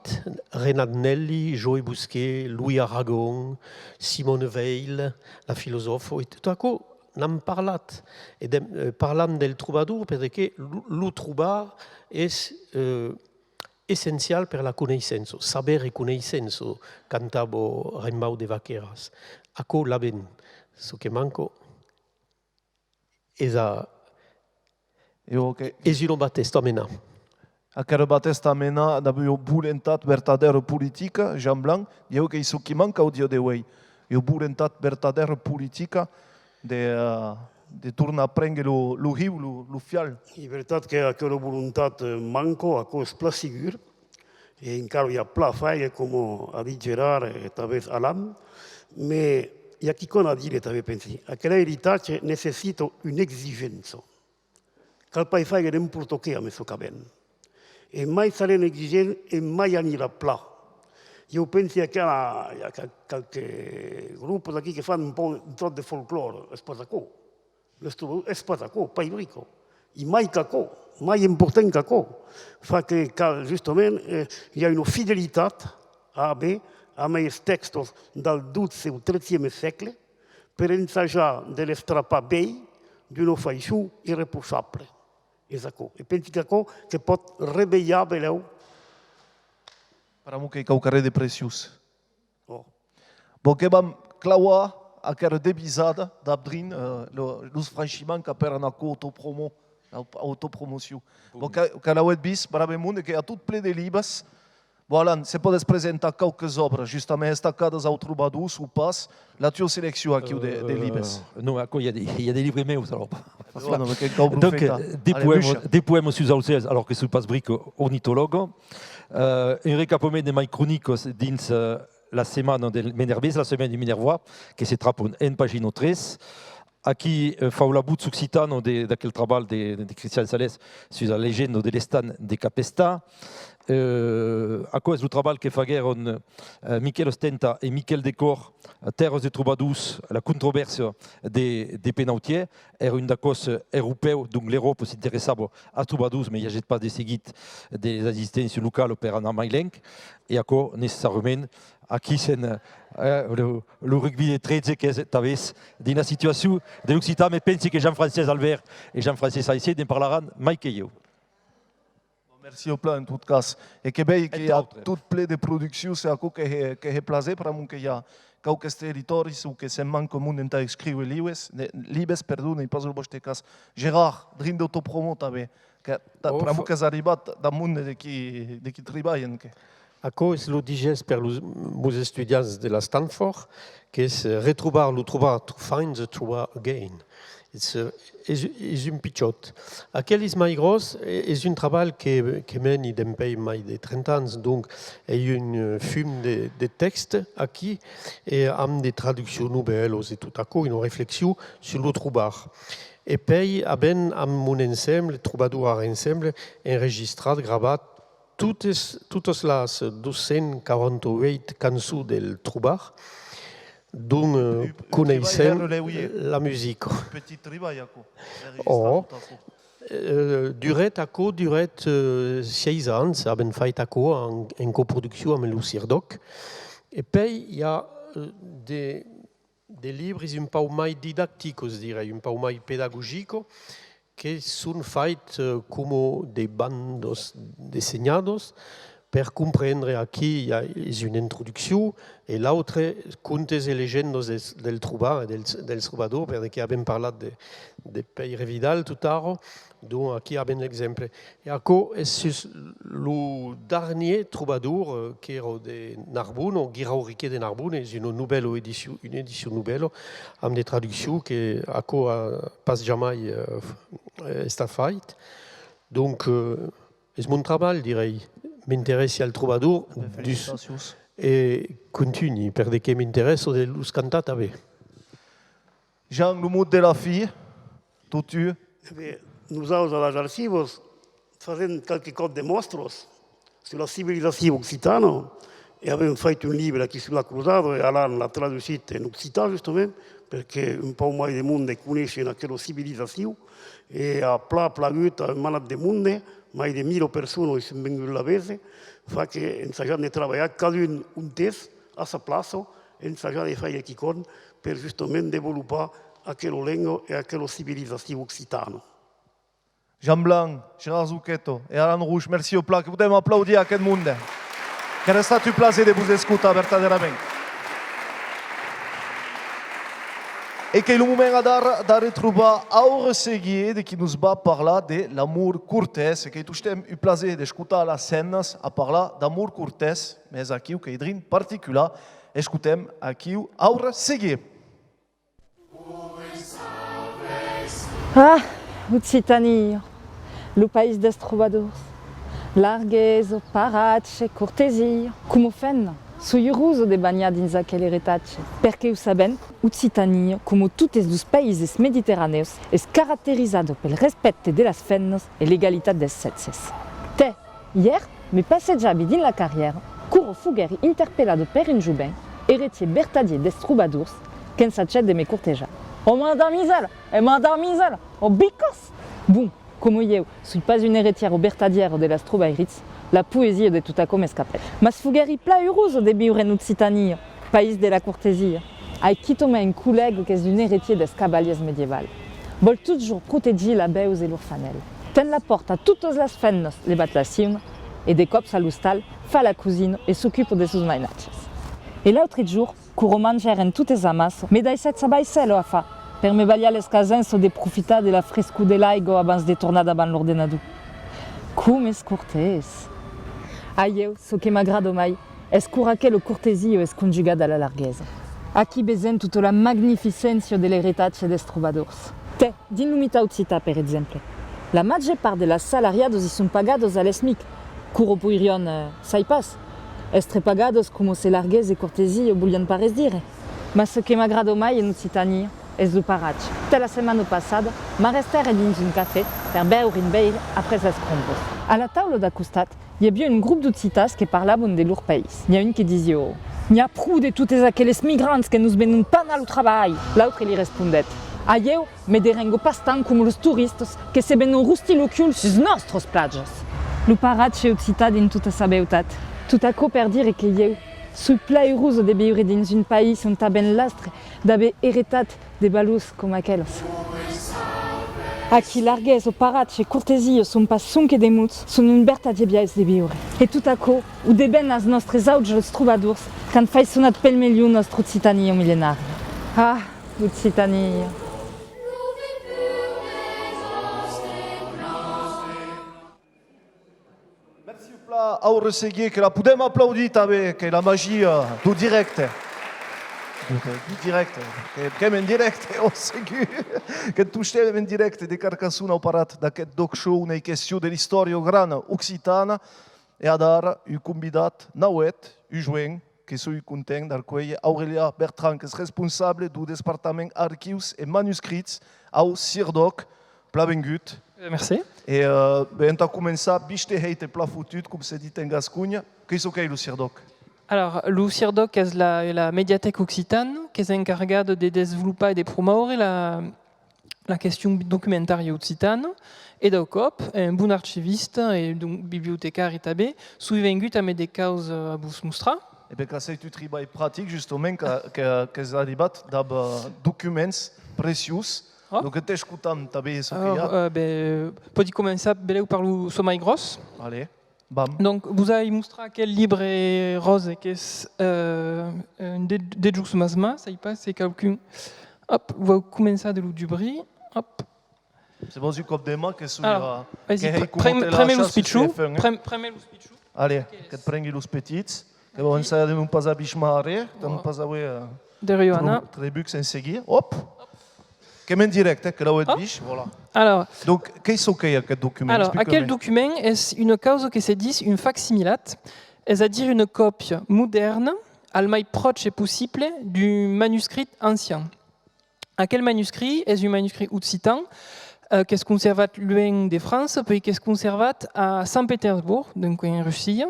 Renat Nelli, Joël Bousquet, Louis Aragon, Simone Weil, la philosophe, et tout à coup, n'en parlat. Et parlant del troubadour, parce que le troubar est essentiel pour la connaissance, saber et connaissance, cantabo Rembau de Vaqueras. Ako laben, ce qui manque, és une battesta mena. Aquela batesta mena da voluntat verdadeira política, Jean Blanc, diu que isso que manca o dia de hoje. E a voluntat verdadeira política de tornar a prendre o rio, o fial. É verdade que aquela vontade manca, a coisa pla sigur, e encara hi ha pla feia, com ha dit Gerard e talvez Alan, mas hi ha qui con a dire també pensi, aquella heritatge necessita un'exigenza. Cal pai feia n'importa che a messo cabent. E mai sarà exigent e mai anirà pla. Io penso che hi ha qualche gruppo aquí che fanno un tot de folklore, es pasacó. Es pasacó, pai brico. I mai cacó, mai important cacó. Fa que justament hi ha una fidelitat a meus textos del XII o XIII segle per ensajar de l'estrapar vell d'una feixú irrepuxable. És això. E penso que pot revetllar beleu. Per a que caucaré de preciós. Bon, que vam clauar aquella devisada d'Abdrin, los franchiments que per anar autopromoció. Bon, que l'auet vist, bravament, que hi ha tot ple de llibres. Voilà, se podes presentar qualques obres, justament destacades aux troubadours ou pas, la tua sélection aquí de livres. Non, il y a des livres meus, alors. Donc, des poèmes sus alcès, alors que se passe bric ornithologue. Un recapament de mes chroniques dins la semaine de Minervès, la semaine du Minervois, que se trappe en pagina 3. Aquí fa la butz occitano d'aquel treball de Christian Sales sur la légende de l'estan de Capesta. a cause du travail que fagueron Miquel Ostenta et Miquel Decor, Terres de Trobadous, la controverse des penautiers, era une cause européenne, donc l'Europe s'intéressava à Trobadous, mais il n'y a pas de seguit des assistances locales per anar mailenc, et à quoi nécessairement aquí c'est le rugby de 13 qui est dans une situation de l'Occitan, mais pense que Jean-François Albert et Jean-François Saïssé ne parleront mai que yo. Merci au plan en tout cas. Et que bien qu'il y a tout plein de productions, c'est à quoi que est placé pour moi qu'il y a quelques territoires où que c'est manque commun d'être écrit livres, pardon, et pas au bout de cas. Gérard, drin d'autopromo t'avais, que pour moi que ça arrive dans le monde de qui travaille. Ako es lo digest per los estudiants de la Stanford, que es retroubar lo trobar, to find the trobar again. És un pitjot. Aquel és mai gros, és un treball que meni d'empei mai de 30 anys, donc hi ha un fum de text aquí, amb de traduccions novel·les i tot això, una reflexió sur lo trobar. E poi abbiamo un ensemble, trobadour ensemble, enregistrat, gravat, totes les 248 cançons del trobar, dont coneixem la musique. Petit treball, Oh, duret 6 anys, abbiamo fet això en coproducció amb el Cirdoc. E poi hi ha des livres un peu mai didàctics, direi, un peu mai pedagogics, que són fets com des bandes dissenyades per comprendre aquí hi ha una introducció i l'altre contes i llegendes del trobar, del trobador, perquè hem parlat de Pere Vidal tot ara, donc aquí abbiamo l'exemple. E això és el dernier trobador que era de Narbonne, Guirao Riquet de Narbonne, és una edició novel·la amb de traducció que això pas jamais està fet. Donc, és mon treball, direi. M'interessa al trobador e continui, perquè m'interessa de los cantar també. Jean, le mot de la fille, tot tu. Nosaltres a les arxives fem qualque cop de mostres sur la civilització occitana i hem fet un llibre aquí sulla Cruzada e Alan l'ha traducit en occità justament perquè un peu mai de monde coneixen aquella civilització e ha plagut a manat de monde, mai de 1.000 persones són vengut la vegada, fa que ens hagin de treballar cada un test a sa plaça, ens hagin de fer quelcom per justament desenvolupar aquella llengua i aquella civilització occitana. Jean Blanc, Gérard Zucchetto et Alan Rouge, merci au plat. Que podem applaudir a aquest monde. Que ha estat un plaisir de vous escoltar verdaderament. Et que le moment de retrouver Aure Seguier, de qui nous va parler de l'amour cortès, et que tu as eu plaisir d'escoltar les scènes à parler d'amour cortès, mais aquí, que est en particulier, écoutem aquí Aure Seguier. Ah, Occitanie, le pays des troubadours, largues, parace, cortesia, come fanno? Sui ruso de bagnare in aquel eretacce, perché saben, Occitania, come tutti i paesi mediterranei, è caratterizzato per il rispetto delle femme e l'égalité des sexes. Te, ieri, mi passeggiavi in la carriera, curo fugari interpellato per un giovane, héritier bertadier des troubadours, che s'accede de me corteggiare. Oh madamiselle, oh bicos! Bon, come io, suis pas une héritière bertadière de la Strubairitz, la poésie de tout à coup m'escapait. Mas fugari pla heureuse de vivre en Occitanie, pays de la courtésie, ai quittomé un collègue qui est un héritier des cavaliers médiévals. Vol toujours protéger la beuse et l'orphanelle. Ten la porte à toutes les femmes les batlations, et des cops à l'hostal, fa la cousine et s'occupe de sus mainaches. Et l'autre jour, couro manger en toutes les amas, mais dai set sabaiselo a fa, per me valia les casens de profiter de la fresco de l'aigo abans de tornar davant l'ordenador. Com és cortés! Aieu, so que m'agrado mai, és curaquel cortesio és conjugada a la larguesa. Aquí besen tutta la magnificència de l'heritatge des trobadors. Te, din l'umita occità, per exemple. La maggior part de las salariados son pagados a l'ESMIC. Curo puirion, sai pas. Estre pagados como se largues e cortesio voglian pares dire. Ma so que m'agrado mai en Occitania és lo paratge. Te la setmana passada, ma restare dins un cafè per beure un beir après les crompos. À la table d'acostat, il y a bien un groupe d'otsitas qui parlaient de leur pays. Il y a une qui disait oh, il y a prou de toutes aquelles migrants qui nous viennent pas mal au travail. L'autre, il répondait ah, eu me derengo pas tant comme les touristes qui se viennent rusti l'ocul sur nostres plages. Le paratge otsitat in toute sa beautat. Tout à coup per dire que eu, sous pla heureux de vivre dans un pays on t'a ben lastre d'avoir hérité des balous comme aquelles. A qui largues au paratge et courtésie sont pas sonque des mouts, sont une berta de biais de vivre. Et tout à coup, ou des ben as nostres auges troubadours, quand fai sonat pel milieu notre occitanie au millénaire. Ah, occitanie. Merci pla aure seguir que la podem applaudir també, que la magia du directe. Du direct, que hem en directe, o segur, que tu estem en directe de Carcassona au parat d'aquest doc show, una qüestió de l'història grana occitana, e adara, un convidat nauet, un joent, que sou content d'arcueille Aurelia Bertrand, que és responsable du Departament Arquius e Manuscrits au CIRDOC, pla bengut. Merci. Et on a commencé à bichte heite pla foutu, comme c'est dit en Gascogne. Qu'est-ce que c'est le CIRDOC? Alors, le CIRDOC est la médiathèque occitane qui est encarregée de développer et de promouvoir la question documentaire occitane. Et d'Ocop, un bon archiviste et donc bibliothécaire itabé, souvengut à des causes à Bousmoustra. Et bien, c'est un travail pratique, justement, que ça débat de documents précieux. Oh. Donc, tu écoutes, tu as ce qu'il peut commencer par le sommeil gros. Allez. Bam. Donc, vous avez montré quel livre est rose qui est des jours masma, ça y passe, c'est quelqu'un. Hop, vous commencez de du bris. Hop. C'est bon, du cop des mains que c'est. Vas-y, prenez le speechou. Prenez le speechou. Allez, que tu prennes les petits. Que on essaie de ne pas abîmer, de ne pas avoir. Derrière. Très buts en seguir. Hop. Que en direct, que là où est biche, voilà. Alors, donc, qu'est-ce que c'est que document? Alors, à quel document est une cause que se dit une facsimilate, c'est-à-dire une copie moderne, al mai proche possible, du manuscrit ancien. À quel manuscrit est un manuscrit occitan qui est conservé loin de France, puis qui est conservé à Saint-Pétersbourg, donc en Russie.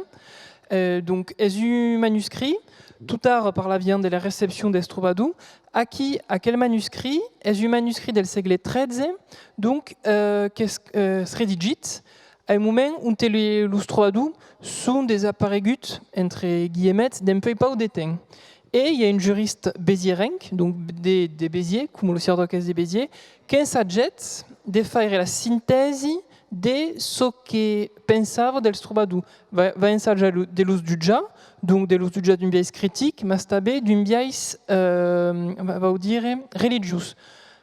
Donc, est un manuscrit tout tard par la viande de la réception d'Estrobadou, à quel manuscrit est un manuscrit del segle XIII, donc qui est rédigé à un moment où les Estrobadou sont des appareils entre guillemets d'un peu pas au déteint. Et il y a une juriste béziérenque, donc des Béziers, comme le CIRDOC des Béziers, qui s'adjette de faire la synthèse de ce que pensava del Strobadou. Va ensaggiare de l'us du già, donc de l'us du già d'un biais critique, ma stabé d'un biais, va dire, religieux.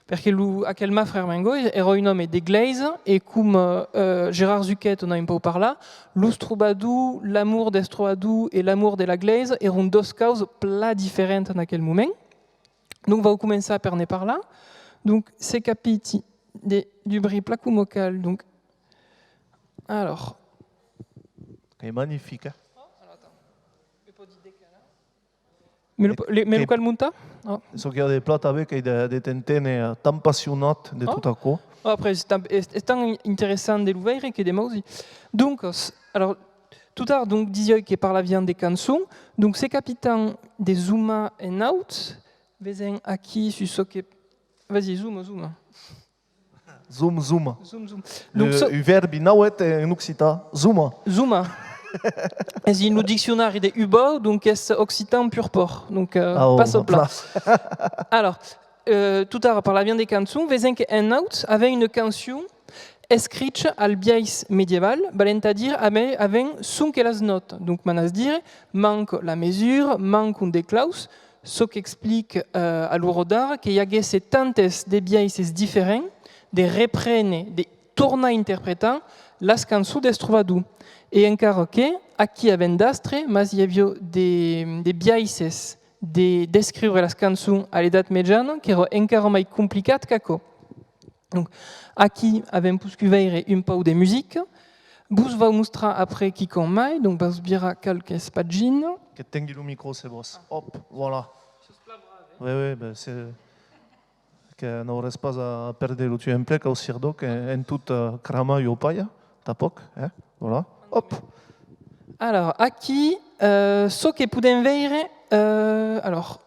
Parce que aquel ma frère Mengo era un homme d'église, et comme Gérard Zucchet on a un peu parlé, l'Strobadou, l'amour d'Estrobadou et l'amour de l'église erano deux causes plat différentes en aquel moment. Donc, on va commencer à parler par là. Donc, c'est capiti du bris placumocal. Donc, alors. C'est magnifique. Hein? Mais le qual monta? So qu'il y a des plats avec des tentene tant passionnantes de tout à coup. Après, c'est tant intéressant de l'ouvrir que des mots aussi. Donc, alors, tout tard, donc, disait que par la viande des cançons, donc, c'est capitaine des Zuma et out, vezen aquí sur ce que. Vas-y, zoom. Zoom. Zoom. Donc, le verbe nauet en occitan, zooma. Zooma. C'est une dictionnaire des Ubo, donc c'est occitan pur port. Donc, passe au plat. Alors, tout à l'heure, par la viande des cançons, vezen que en out avait une cantion écrite al biais médiéval, c'est-à-dire avec son que las notes. Donc, manas dire, manque la mesure, manque un des clauses, ce qui explique à l'ourodar qu'il y a ces tantes de biais différents, de reprendre, de tourner interprétant las cançons d'Estrobadou. Et encore que, aquí a vendastre, mas il y avait des biaises de descrire las cançons à l'edat médiane qui étaient encore plus compliquées qu'aco. Donc, aquí avem puscuveire un peu de musique. Vous va montrer après qui qu'on mai, donc vous verrez quelques pagines. Que tengi le micro, c'est boss. Hop, voilà. Oui, ben c'est que non reste pas à perdre le temple qu'au CIRDOC en toute crama et au paia, tapoc, hein? Voilà, hop. Alors, aqui, so que podem veire, alors,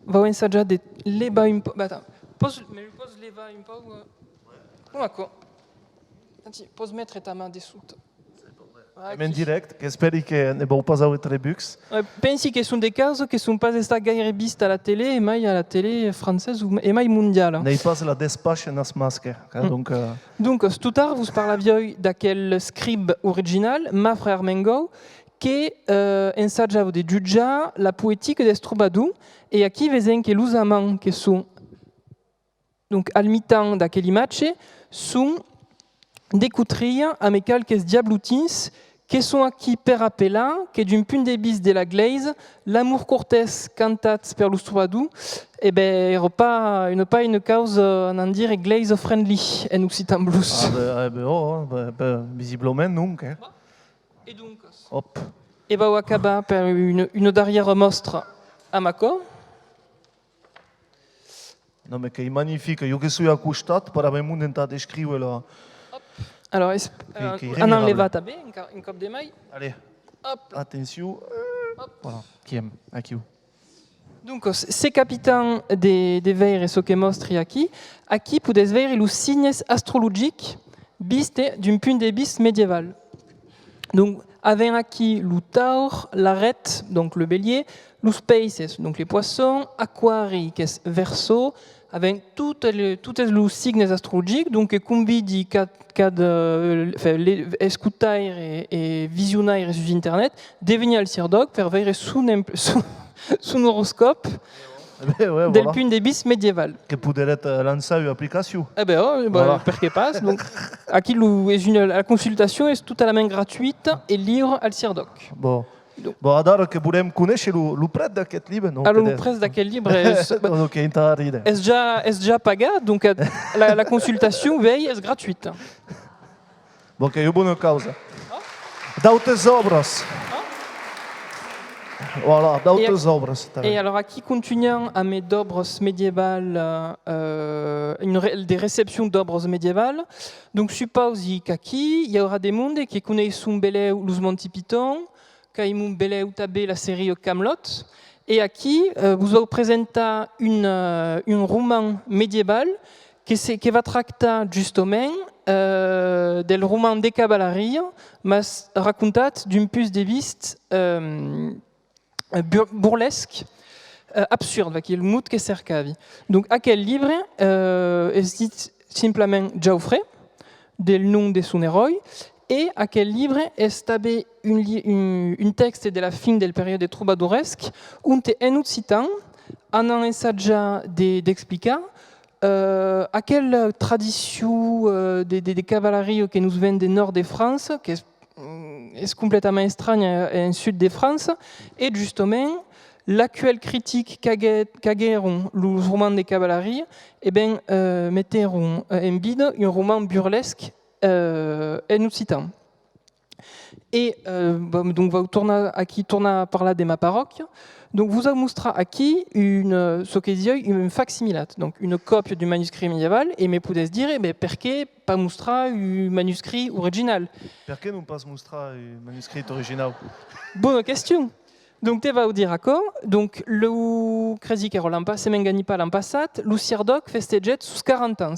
vau ensaggiar de levar un po', attends, posso levar un po', ecco, posso mettere ta mano di sotto. En direct, que espero que ne vau pas autre bucs. Pensi que sono dei casi che sono pas stati gaire visti alla tele, e mai alla tele francese e mai mondiale. N'ei pas la despatch nas masque, donc... Donc, stutar vos parlavioi d'aquel scribe original, ma frère Mengo, che ensaggiava di giugiare la poetica des troubadours, e aquí vesen che los amants che sono donc al mitan d'aquel imatge sono de cutria amb quelques diablotins che sono aquí per appelar che d'un punt de vista de la glaise l'amour cortés cantat per los troubadours era pas une causa en dire glaise friendly en occitan blues. Visiblement non. Et donc, hop. Et va acabar per une darrière mostra a Macó. Non, mais que magnifique. Jo que suis à costat per haver intentat d'escriure-la. Alors, on enleva també, un cop de mai. Allez, hop. Attention. Voilà, qui aime, aquí. Donc, ces capitaines de veire ce que mostri aquí podes veire los signes astrologiques viste d'un punt de vista médiéval. Donc, avec aquí le taur, l'arête, donc le bélier, los peixes, donc les poissons, aquari, qui est verseau, avec tous les signes astrologiques, donc convidi escutaire et visionnaire sur Internet, devenir al Sirdoc, per veire son horoscope del punt de vista médiéval. Que poderet lançar une application. Eh bien, voilà. Perché pas. Donc, aquí la consultation est toute à la main gratuite et libre al Sirdoc. Bon. Bon, adoro que volem conèixer le preu d'aquest llibre. No? Alors, le preu d'aquest livre est déjà pagat, donc la consultation veille est gratuite. Bon, que jo bona causa. D'autres obres. Voilà, d'autres obres. Et alors, à qui continuant à mes d'obres médiévales, des réceptions d'obres médiévales, donc suppose qu'aquí, il y aura des mondes qui connaissent Beleu, los Monty Python, Caïmoun Beleu Tabé, la série Camelot, et à qui vous présentez un roman médiéval qui va traiter justement del roman de cavalerie, mais racontat d'un point de vista burlesque, absurde, qui est le mood que cercavi. Donc, à quel livre est dit simplement Jaufré, del nom de son héros, et à quel livre est tabé un texte de la fin de la période troubadouresque, où en occitan, en ensaggia d'expliquer à quelle tradition des cavaleries qui nous viennent du nord de France, qui est complètement étrange en sud de France, et justement, l'actuelle critique qu'aguerront les romans de cavalerie, metteront en vide un roman burlesque en occitan. Et donc, on tourne à parler de ma paroque. Donc, vous a montré aquí une facsimilate, donc une copie du manuscrit médiéval, et me pouvez dire, pourquoi pas mostrar un manuscrit original? Pourquoi non pas mostrer un manuscrit original? Bonne question. Donc, tu vas vous dire d'accord. Donc, le Crazy Carol se m'engagni pas l'an passé, le Sirdoc festeget sus 40 ans.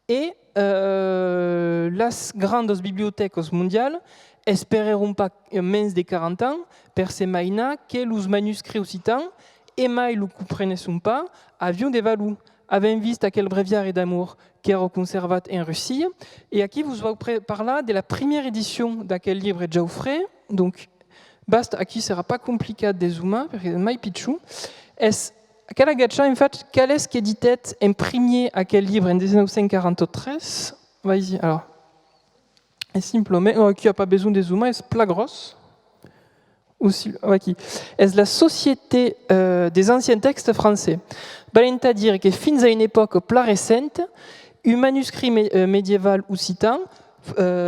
Et las grandes bibliothèques mondiales espéreront pas moins de 40 ans per se maina que les manuscrits occitans et mai le comprenaient pas avions des valeurs. Avaient vu aquel breviaire d'amour qui est conservé en Russie et à qui vous parler de la première édition d'aquel livre de Jaufré. Donc, basta, aqui sera pas compliqué de zoomer parce que mai pichou. Quel en fait, quel est-ce qui éditait imprimé à quel livre en 1943? Vas-y, alors. Et simplement, qui n'a pas besoin de zoomer, est plat grosse. Aussi, est la Société des anciens textes français. Balenta dire que fins à une époque plat récente, un manuscrit médiéval occitan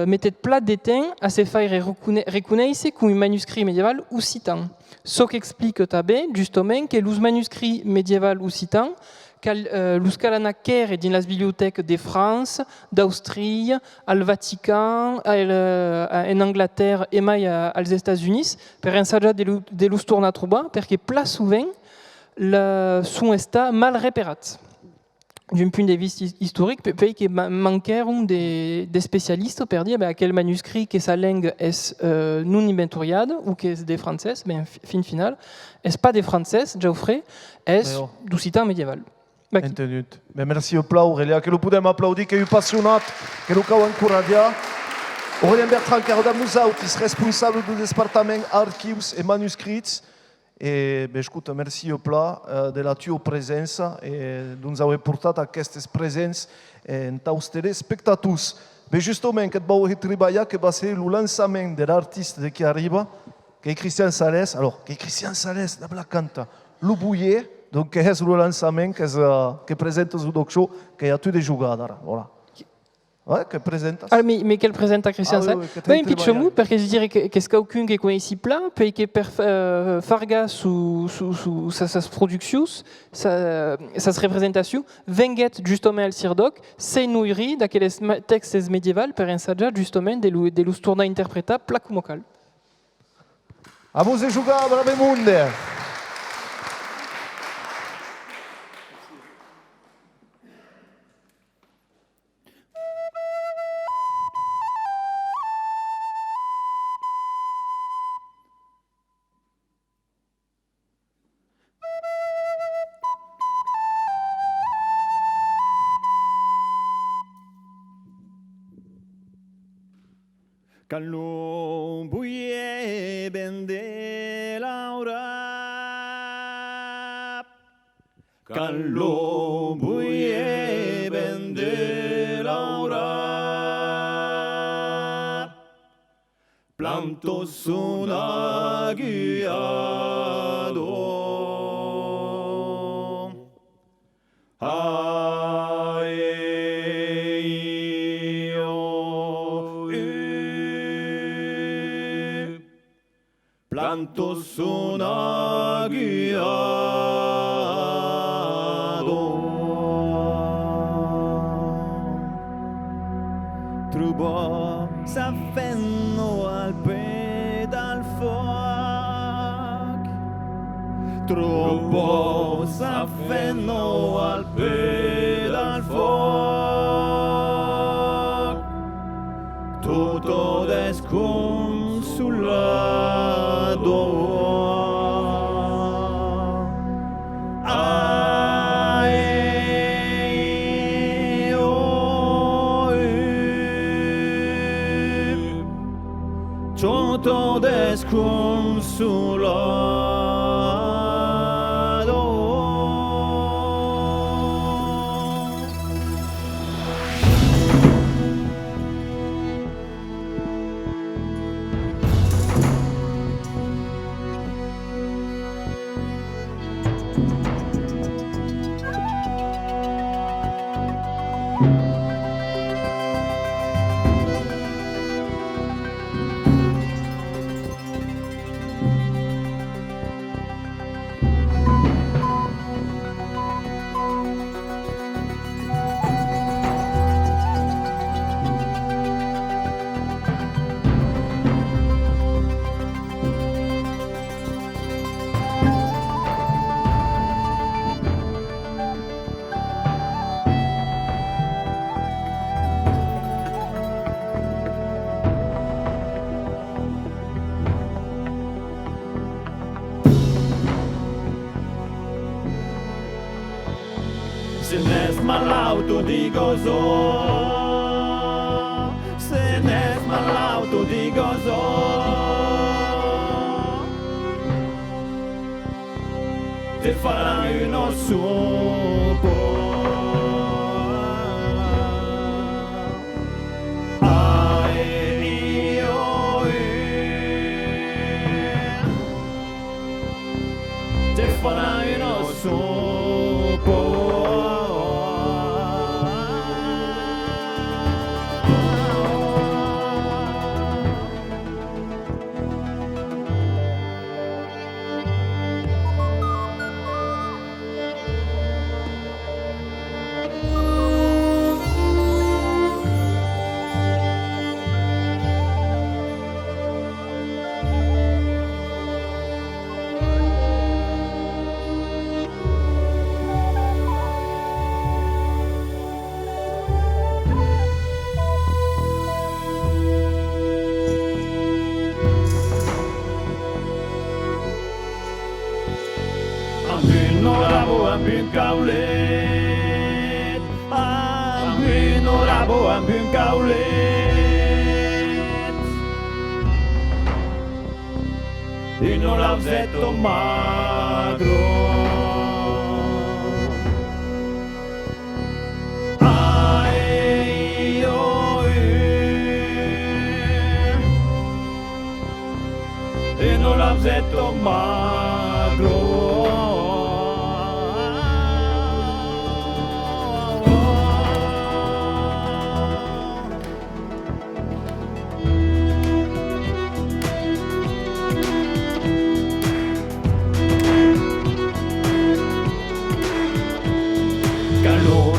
mettait plat d'étain à se faire reconnaître comme un manuscrit médiéval occitan. Ce qui explique justement que les manuscrits médiévaux occitans l'Uscalana Ker din las bibliothèques de France, d'Austrie, al Vatican, en Angleterre e mai als Estats Unis, per ensaggiare de l'us tornar a trobar, perché pla souvent son està mal reparat. D'un punt de vista historique, peut-être que manquèrent des spécialistes per dire à quel manuscrit que sa langue est non inventoriada ou que est des français, ben final, est pas des français, Geoffrey, est d'occitan médiéval. Entenut. Mais merci au plat, Aurélia, que nous pouvons applaudir, que nous passionnat, que nous avons encouragé. Aurélien Bertrand, qui est responsable du département archives et manuscrits. Et ben, écoute, merci au plat de la tua présence et de nous avoir portat aquestes presents en taus telespectators. Mais justement, que va treballar, que va ser le lancement de l'artiste qui arrive, que est Christian Sales. Alors, que Christian Sales, la bla canta, le bouillet, donc que és le lancement que presenta el doc show, que hi ha tu de jugar ara. Voilà. Ouais, que presenta. Ah, mais quelle présente à Christian Sales? Oui, un petit mot, parce que je dirais qu'est-ce qu'aucun qui connaît ici plein, puis que Farga sous sa production, sa représentation, venget justement al Sirdoc, c'est nourri d'aquelles textes médiévals per ensaggiare justement de l'us tourna interprétable plac mocal. A vous de jugar, brave monde! Quand l'on bouillait ben de Laura, quand l'on bouillait ben de Laura, plantos un aguiado. Plantos un aguiado. Trubò s'affenno al pedal foc. Trubò s'affenno al pedal foc. Tutto desconsolato. Tutto desconsolato. Se n'és malauto di gozó, se n'és malauto di gozó, te farà uno supo. Te farà uno supo. caulet, amb un orabo, amb un caulet. I no l'ausetto magro. Ai, oh, e non l'ausetto magro.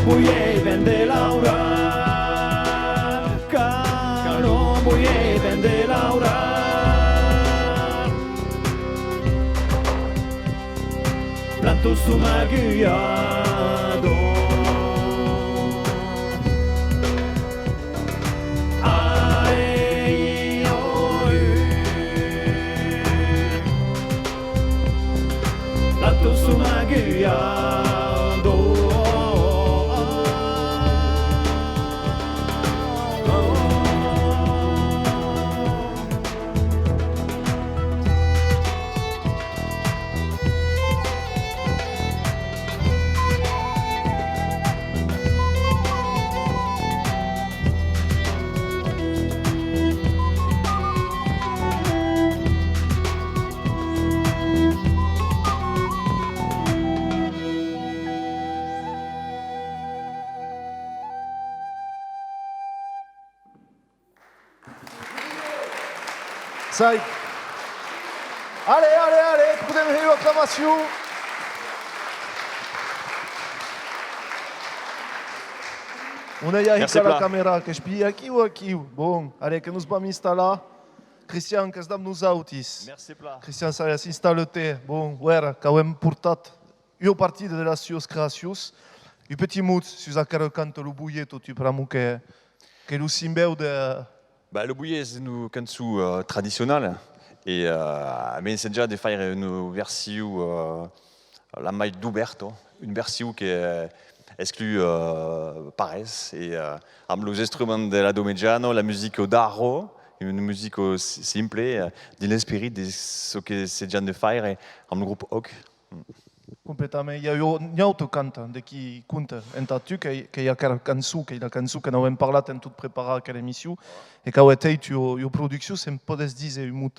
Buie vende Laura, cano buie vende Laura. Planto su maguiado. Ai, oi. Planto su maguiado. Sai. Allez, putem o acclamațiu. Unde ia aici la camera, că știi aqui. Bom, allez, que nous vamos instalar. Cristian, que dăm nous autis. Merci pla. Cristian, să installe-te. Bom, uera, că am purtat o partidă de la Sios Gracius. Un petit mot sur care cante le bouillet, tu pramu que le simbeu de... Bah, le bouillet, c'est une cançó traditionnelle. Et mais c'est déjà de faire une version la maille d'Uberto, une version qui exclut Pares et avec les instruments de la Domeggiano, la musique d'Arro, une musique simple, de l'esprit de ce que c'est déjà de faire avec le groupe Oak. Completament. Hi ha un altre canta de qui conta entre tu que hi ha aquella cançó que no hem parlat en tot preparar aquella emissió et que avui tu producció se'm podes dir un mot.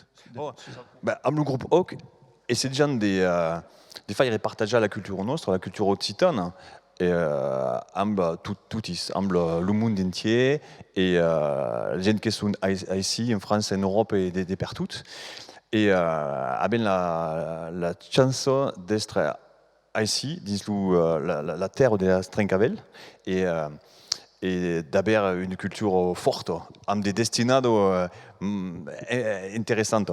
Avec le groupe Oak, et c'est déjà de faire partager la culture nostra, la culture occitane, et avec le monde entier et les gens qui sont ici en France, en Europe et de partout. Et avec la chanson d'être ici, dans la terre de la Trencavel, et d'avoir une culture forte, avec des destinados intéressantes.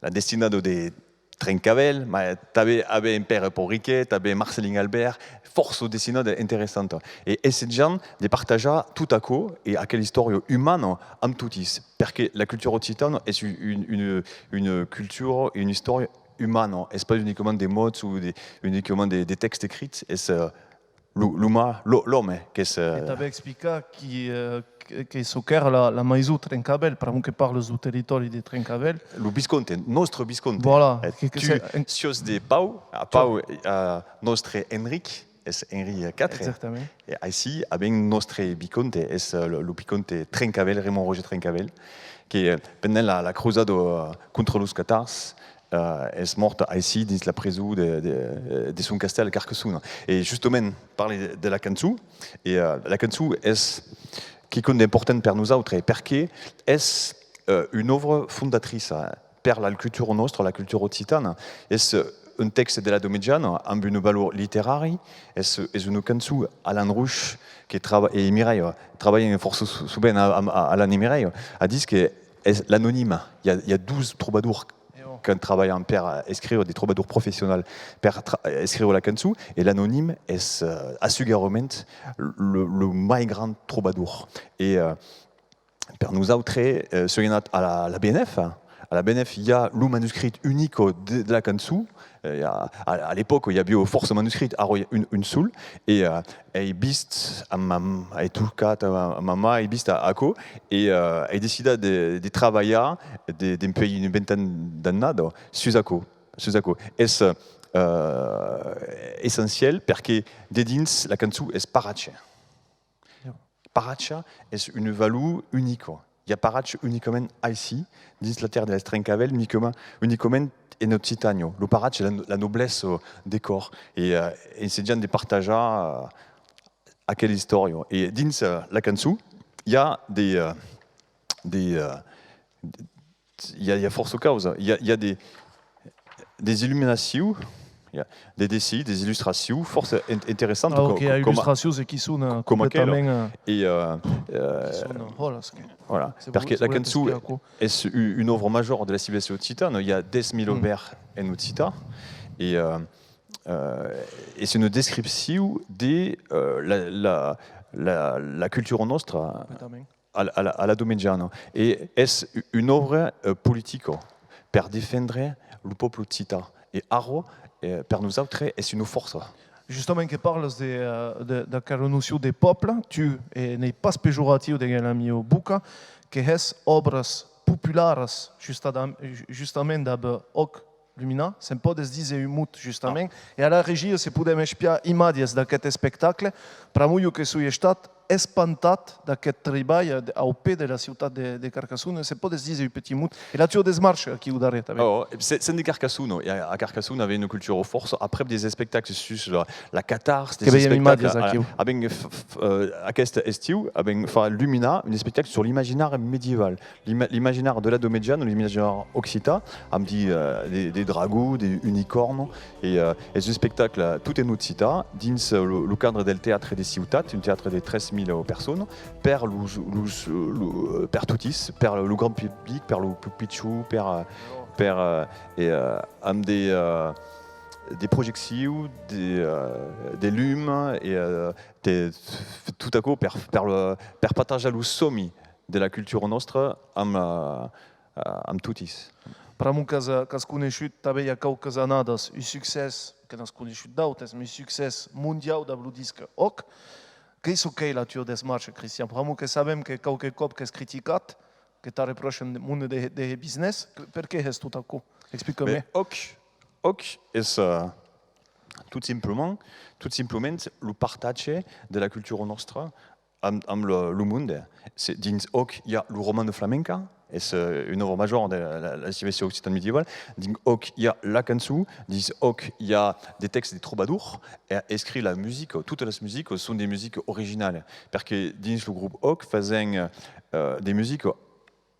La destinado de Trencavel, tu avais un père porriquet, tu avais Marcelin Albert, force destinado intéressante. Et ces gens de partager tout à coup et à quelle histoire humaine en toutis. Parce que la culture occitane est une culture, une histoire humaine. Ce n'est pas uniquement des mots ou uniquement des textes écrits. C'est l'homme qui est... Et tu avais expliqué que soccer la maison Trencavel, par que parle du territoire de Trencavel. Le Visconte, notre Visconte. Voilà. Sios de Pau, notre Henrique, c'est Henri IV. Exactement. Et ici, avec notre Visconte, c'est le Visconte Trencavel, Raymond Roger Trencavel, qui pendant la cruzade contre les Catars, est morte ici dans la prison de son castel à Carcassonne. Et justement, parler de la cançó, et la cançó est qui est importante pour nous autres, parce que est une œuvre fondatrice pour la culture nostra, la culture occitane. Est un texte de la Domeggiano amb une valeur littéraire, est une cançó Alain Rouch et Mireille travaillent force souvent à Alain et Mireille, a dit que l'anonyme, il y a 12 troubadours qui travaillent pour écrire des troubadours professionnels pour écrire la cançó, et l'anonyme est assurément le plus grand troubadour. Et pour nous autres, à la BNF, à la BNF, il y a le manuscrit unique de la cançu. À l'époque, il y a eu force manuscrite, une seule, et il bist à tout cas à maman, il bist à Ako, et il décida de travailler d'un pays une vingtaine d'années sur Ako. C'est essentiel parce que dedans la cançu est paracha. Paracha est une valeur unique. Il y a paracha uniquement ici, dans la terre de la Strencavel, uniquement en Occitanie. Le paracha est la noblesse des corps. Et c'est déjà des partages à quelle histoire. Et dans la cançu, il y a il y a force cause. Il y a des illuminations. Il y a des dessins, des illustrations, force intéressantes. Ok, illustrations c'est qui sont complètement. Et voilà, parce que la cançu est une œuvre majeure de la civilisation occitane. Il y a 10 000 aubers en Occitanie. Et c'est une description de la culture nostra à la Domegiana. Et est une œuvre politique pour défendre le peuple occitan. Et Aro, pour nous autres, est une force. Justement, que parles de la notion des peuples, tu n'es pas péjoratif de l'ami au bouca, que est obras populaires justement d'ab ok lumina, c'est pas des dizer umut justement, et à la régie, se podem espiar images d'aquest spectacle, pramuio que sou estat espantat d'aquest treball au peu de la ciutat de Carcassonne, c'est pas des dizer un petit mot, et là tu as des marches qui ou d'arrêt. C'est de Carcassonne, à Carcassonne avait une culture force, après des spectacles sur la catarse, des spectacles aquest estiu, fa Lumina, un spectacle sur l'imaginaire médiéval, l'imaginaire de la Domegiane, l'imaginaire occitan, amb des dragons, des unicornes, et ce spectacle, tout est occitan, dins le cadre del théâtre des ciutats, un théâtre de 13 000 personnes, per tutis, per le grand public, per le pichou, amb des projections, des lumes, et tout à coup, per partager le sommi de la culture nostra amb tutis. Pramu que has conegut també hi ha qualques anades un succés, que n'has conegut d'altres, un succés mundial de lo disc OC. Què és ok la tua desmarxa, Cristian? Pramu que sabem que qualque cop que és criticat, que t'ha reprochen el món de business, per què és tot això? Explica-me. OC és tout simplement le partage de la culture nostra amb le monde. Dins OC hi ha le roman de flamenca, és une œuvre majeure de la civilisation occitane médiévale. Dins OC, il y a la cançu, dins OC, il y a des textes des troubadours, et écrit la musique, toutes les musiques sont des musiques originales. Parce que dins le groupe OC faisaient des musiques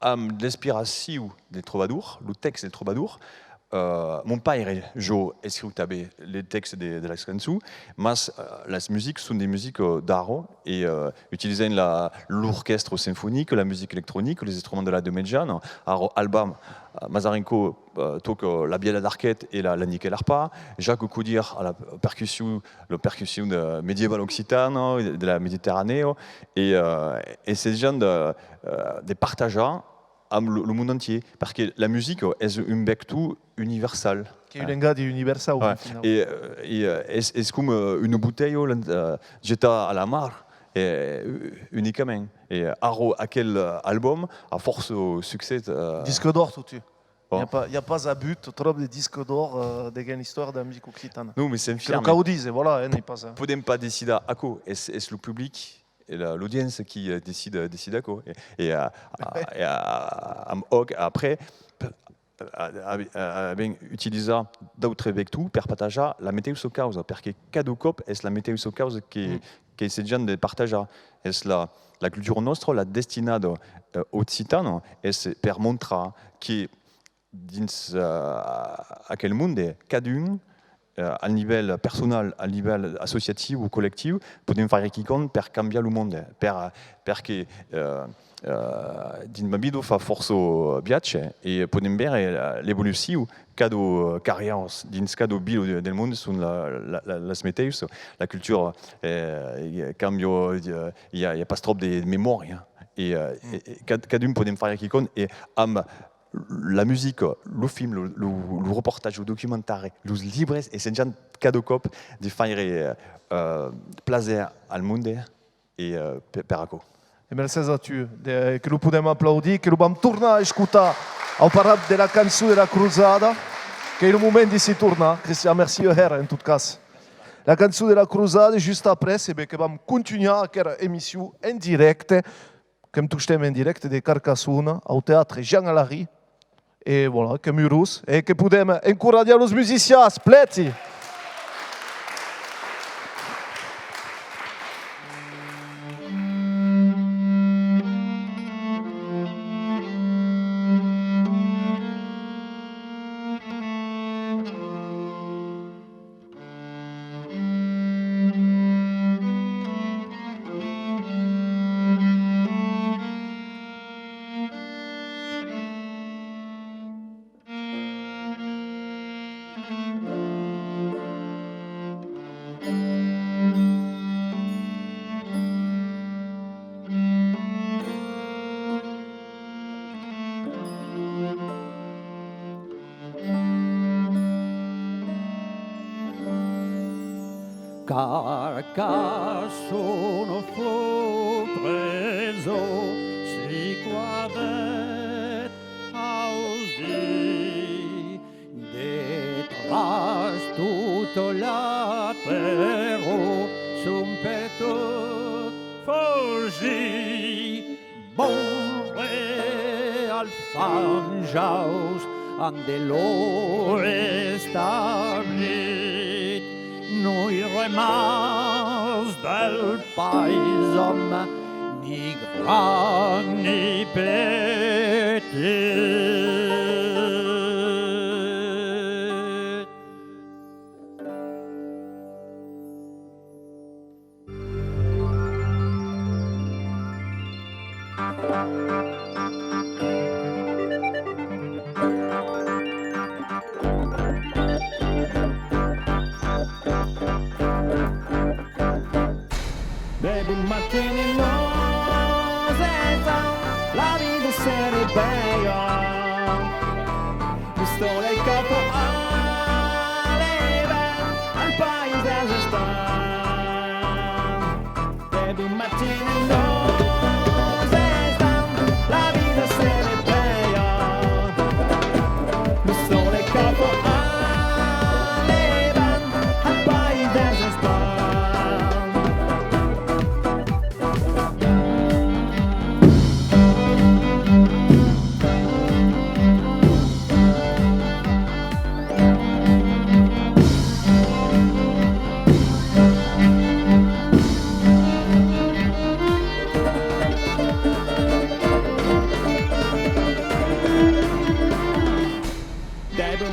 amb l'inspiration des troubadours, le texte des troubadours. Mon père, jo écrit les textes de la cançu, mais les musiques sont des musiques d'Aro et utilisant l'orchestre symphonique, la musique électronique, les instruments de la Domegiana. Alba Mazarenko toque la biella d'arquette et la nickel arpa, Jacques Coudir à la percussion médiévale occitane, de la Méditerranée, et ces gens des partageants le monde entier, parce que la musique est un vecteur universal. Qui est une langue universelle. Et c'est comme une bouteille jetée à la mer, uniquement. Et à quel album, à force au succès. Disque d'or, tout tu. Il n'y a pas à but, trop de disques d'or de l'histoire de la musique occitane. Non, mais c'est un film. C'est le cas où voilà, n'est pas ça. Vous ne pouvez pas décider à quoi. Est-ce le public et l'audience qui décide à quoi. Et après, utiliser d'autres vecteurs pour partager la météo sur cause. Parce que cada cop est la météo sur cause qui c'est gens de partager. Est la culture nostra, la destinade occitane, est pour montrer que dans quel monde cadun à niveau personnel, à niveau associatif ou collectif, podem faire quelque chose pour changer le monde, parce que din babido fa forso viatge et podem veure l'évolution cada carrière dins cada bil del monde sont les météos, la culture cambio, il y a pas trop de mémoire et cada podem faire quelque chose et am la musique, le film, le reportage, le documentaire, les livres, et c'est un cadeau cop de faire plaisir al monde et per acco. E merci a tu, che lo possiamo applaudire, che lo possiamo tornare a ascoltare, a parlare della canzone della Cruzada, che è il momento di si tornare. Cristian, merci in tout cas. La canzone della Cruzada, juste après, c'est que vam continuer avec l'émission en direct, comme tout en direct de Carcassonne, au théâtre Jean Alary. Et voilà, que Murus, et que podem encourager les musiciens, spleti. Carcassonne fu preso, si quadet ausi, detrás tutto l'atero, son per tot fugì, bon re al fanjaus, andelò establit, noi remas del país homme, ni gran ni petit. Bevi un mattino in la vita sarebbe bella, mi sto nel capo al paese dove sta. Bevi un mattino in la vita sarebbe bella, mi sto nel capo al paese dove sta. Bevo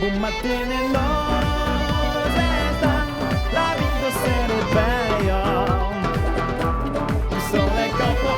un mattino in la vita sarebbe bella, il sole capo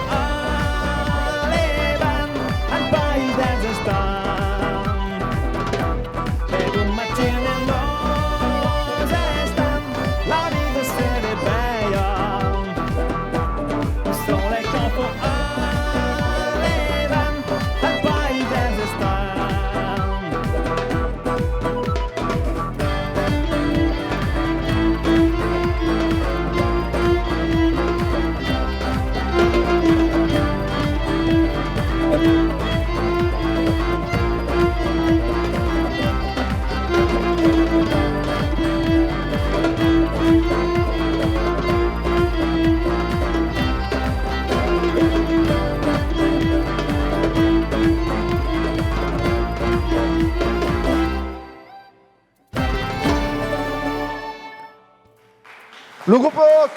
Le groupe rock.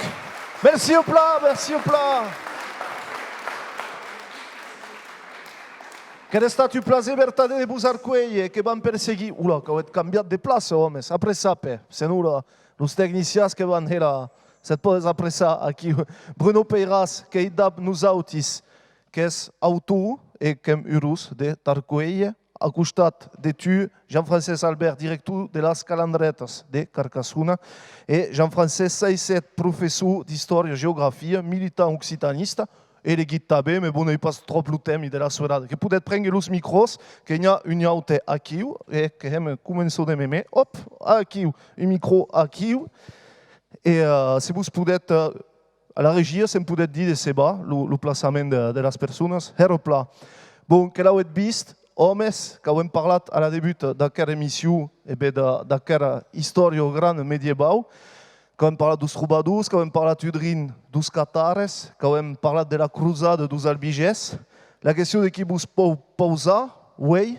Merci au plat, merci au plat. Che è stato un piacere verdadeiro di usare quelli che vanno perseguiti. Ula, che avete cambiato di place, hommes. Après ça, se non, les techniciens qui vont là, c'est pas après ça, qui Bruno Peiras, qui est nous autis, qui est auto et qui est urus de Tarqueille, à costat de tu, Jean-François Albert, directeur de las Calandretas de Carcassonne, et Jean-François Saïset, professeur d'histoire et géographie, militant occitaniste, et les guides tabé, mais bon, il passe trop le thème de la soirée. Que peut-être prendre les micros, qu'il y a une yaute aquí, et que hem commence de mémé, hop, aquí, un micro aquí, et si vous pouvez à la régie, c'est peut être dit de Seba, le placement de las personnes, Heropla. Bon, que là, vous êtes vist, hommes, quand on parlé à la début d'aquesta émission, et bien d'aquesta histoire grande médiévale, quand on parle dos troubadours, quand on parle d'Udrin, dos catares, quand on parle de la cruzade dos albiges, la question de qui vous pausa, oui,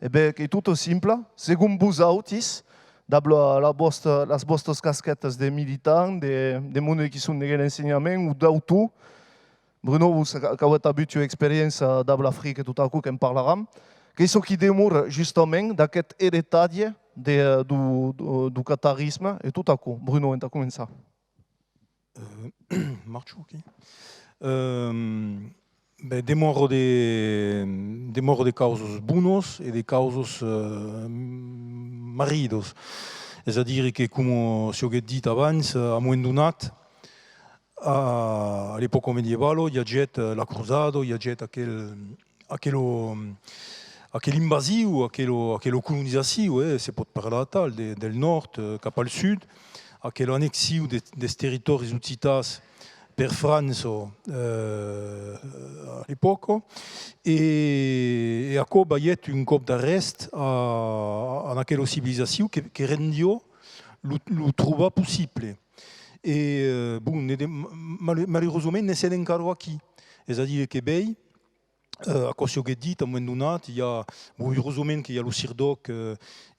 eh bien, c'est tout simple. Según vous autis, las vostres casquettes de militants, de monde qui sont de l'enseignement ou d'auto, Bruno, vous avez habitué expérience dans l'Afrique tout à coup, qu'on parlera, que ce qui demeure justement dans cet héritage du catarisme et tout à coup. Bruno, on a commencé. Marche, ok. Demeure de causos bunos e de causos maridos. C'est-à-dire que, comme si ho dit abans, a un moment donat, a l'epoca medievale, il y a déjà la cruzade, il y a déjà aquella invasiu, aquella colonizzazione, se pot parlar tal, del nord cap al sud, aquella annexiu des territoris occitats per França all'epoca, e a co baiet un cop d'arrest en aquella civilizzazione che rendiò lo trobar possible. Et bon, malheureusement, ne s'est encara aquí. C'est-à-dire que bei, a quoi si ho dit, à un moment donné, il y a, bon, heureusement qu'il y a le Sirdoc,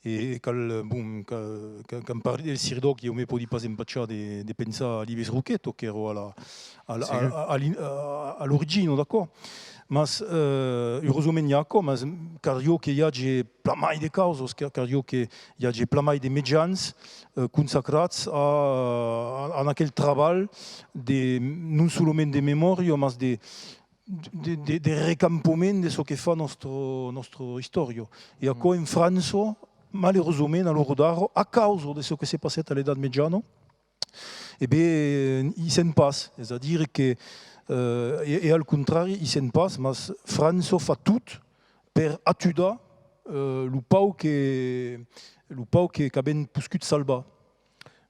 et quand parle del Sirdoc, io mi podi pas empacciare de pensare a Lives Rocchetto, che ero all'origine, d'accord? Mas heureusement il y a quoi, mas cario che y a plamai de causes, cario che y a plamai de medians consacrats a aquel treball de non solament de memòria, mas de recampament de ce que fa nostra història. E a quoi en França, malheureusement, a l'hora d'ara, a causa de ce que s'est passé a l'edat mediana, eh bien, il se'n passe. C'est-à-dire que et al contrari, il se'n passe, mas França fa tot per atudar lo pau que ben puscut salvar.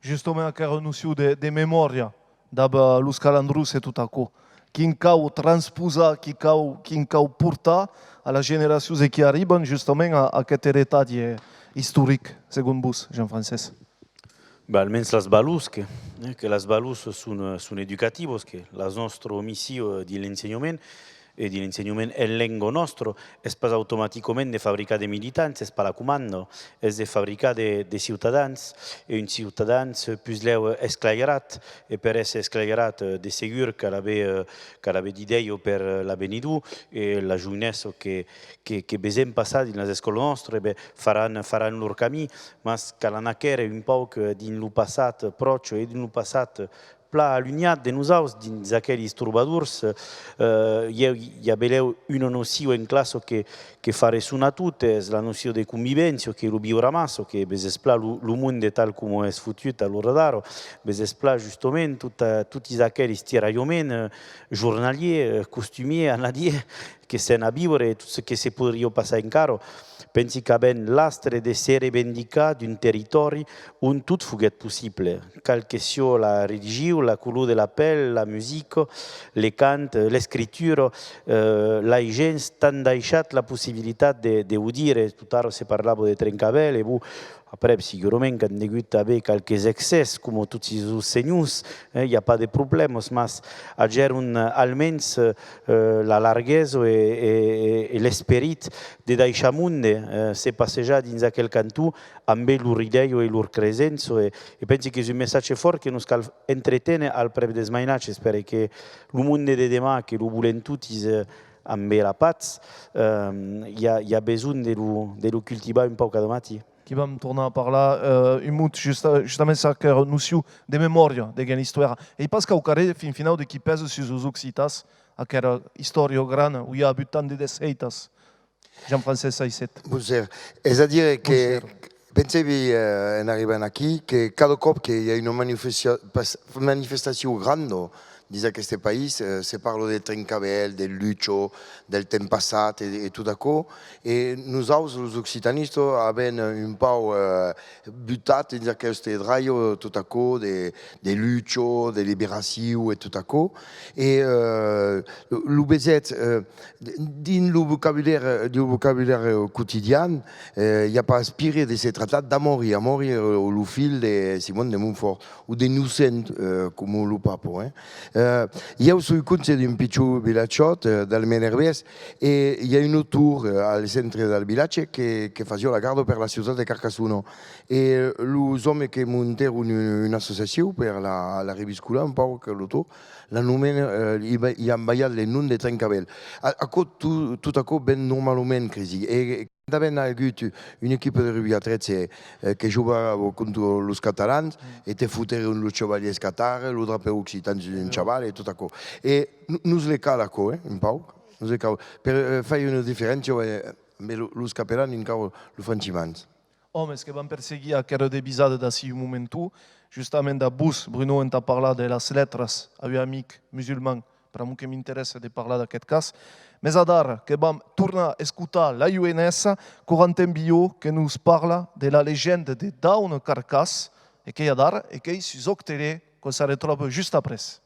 Justement, aquella notion de mémoire, d'ab los calandrus et tout à coup, qui cau transposa, qui cau porta à la génération qui arrivent justement à aquest héritage historique, selon vous, Jean-François. Almens las balus, que las balus sunt educativos, que la nostra missió de l'ensenyament e de l'ensenyament en lengua nostra és pas automàticament de fabricar de militants, és pas la comanda, és de fabricar de ciutadans, e un ciutadans plus leu esclairat, e per essere esclairat de segur que l'ave d'idea per l'avenidur, e la jounessa que besem passat dins les escoles nostres, faran lor camí, mas calanaquera un poc dins lo passat proche e dins lo passat pla allunyat de nosaltres dins aquells trobadors. Hi ha una noció en classe que fa ressonar tot, és la noció de convivència, que lo viure massa, que besespla el món de tal com és fotut a l'hora d'ara, besespla justament tots aquells tiralloments jornaliers, costumiers, anadiers, que s'han a viure, tot ce que se podria passar encara. Pensi que ben l'astre de se revendicar d'un territori on tot foguet possible. Qual que sia la religió, la color de la pell, la musica, le cant, l'escriptura, la gent t'han deixat la possibilitat de ho dire. Tot ara se parlava de Trencavell, e Après, sicurament, quand on a eu quelques excès, comme tous ces seignos, il n'y a pas de problème. Mais à almens la largesse et l'esprit de Daishamunde se passeja dans aquel canton amb leur idée et leur présence. Et je pense que c'est un message fort que nous cal entretenir al prep des mainatges. J'espère que le monde de demain, que nous voulons tous amb la paz, il y a besoin de le cultiver un peu cada matí. Qui va me tourner par là, un mot justement ça que notion de mémoire de une histoire. Et parce qu'au carré fin final de qui pèse sur les Occitas, à quelle histoire grande où il y a tant de deseitas. Jean-François Saïset. Bonjour. C'est-à-dire que pensez en arrivant ici que cada cop qu'il y a une manifestation grande dans ce pays, se parle de Trencabel, de Lucho, del temps passat et tout d'accord. Et nous, les occitanistes, avons un peu butat dans ce draio tout à coup, de Lucho, de Libération et tout à coup. Et le bezet, dans le vocabulaire quotidien, il n'y a pas inspiré de ces traités d'amour, amour au fil de Simone de Montfort, ou de Nucent, comme le pape. Io sono di un piccolo villaggio del Menerbès e il y a une tour al centre del villaggio che faceva la garde per la città di Carcassonne e les hommes che montarono un'associazione per la riviscola un po' che l'auto la nomene gli hanno bagliato le nomi di Trencabel tout à coup ben normalement così e avevano avuto un'equipe di rugby a 13 che giocava contro i catalans e te fotevano lo chevalier scattare, lo drapeau occitan in chaval e tutto a co. E non le cala co, un po', non le cala. Per fare una differenza, lo scapperanno in cavo lo francimans. Hommes que van perseguir a quero de bisade d'ací un momentu, justament a Bus, Bruno en t'a parlat de les lettres a un amic musulman, per a mi que m'interessa de parlar d'aquest cas, mais a dar que vam tornar a escutar la UNS, Corentin Bio, que nous parla de la légende de Dawn Carcass, et que a dar, et que sus octele, qu'on se retrouve juste après.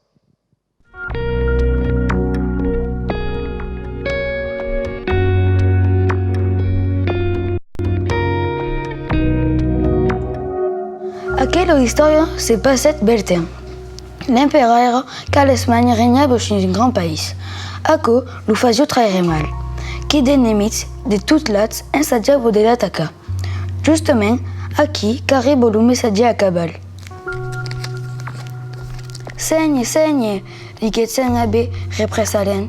Aquella histoire se passait Bertin. L'empereur Carlesman régnait sur un grand pays. À quoi le faisait très mal, qui des ennemis de toute l'âge enseignait de l'attaquer. Justement, à qui qu'arrive le messager à Cabal. Seigne, dit Abbé représaillant.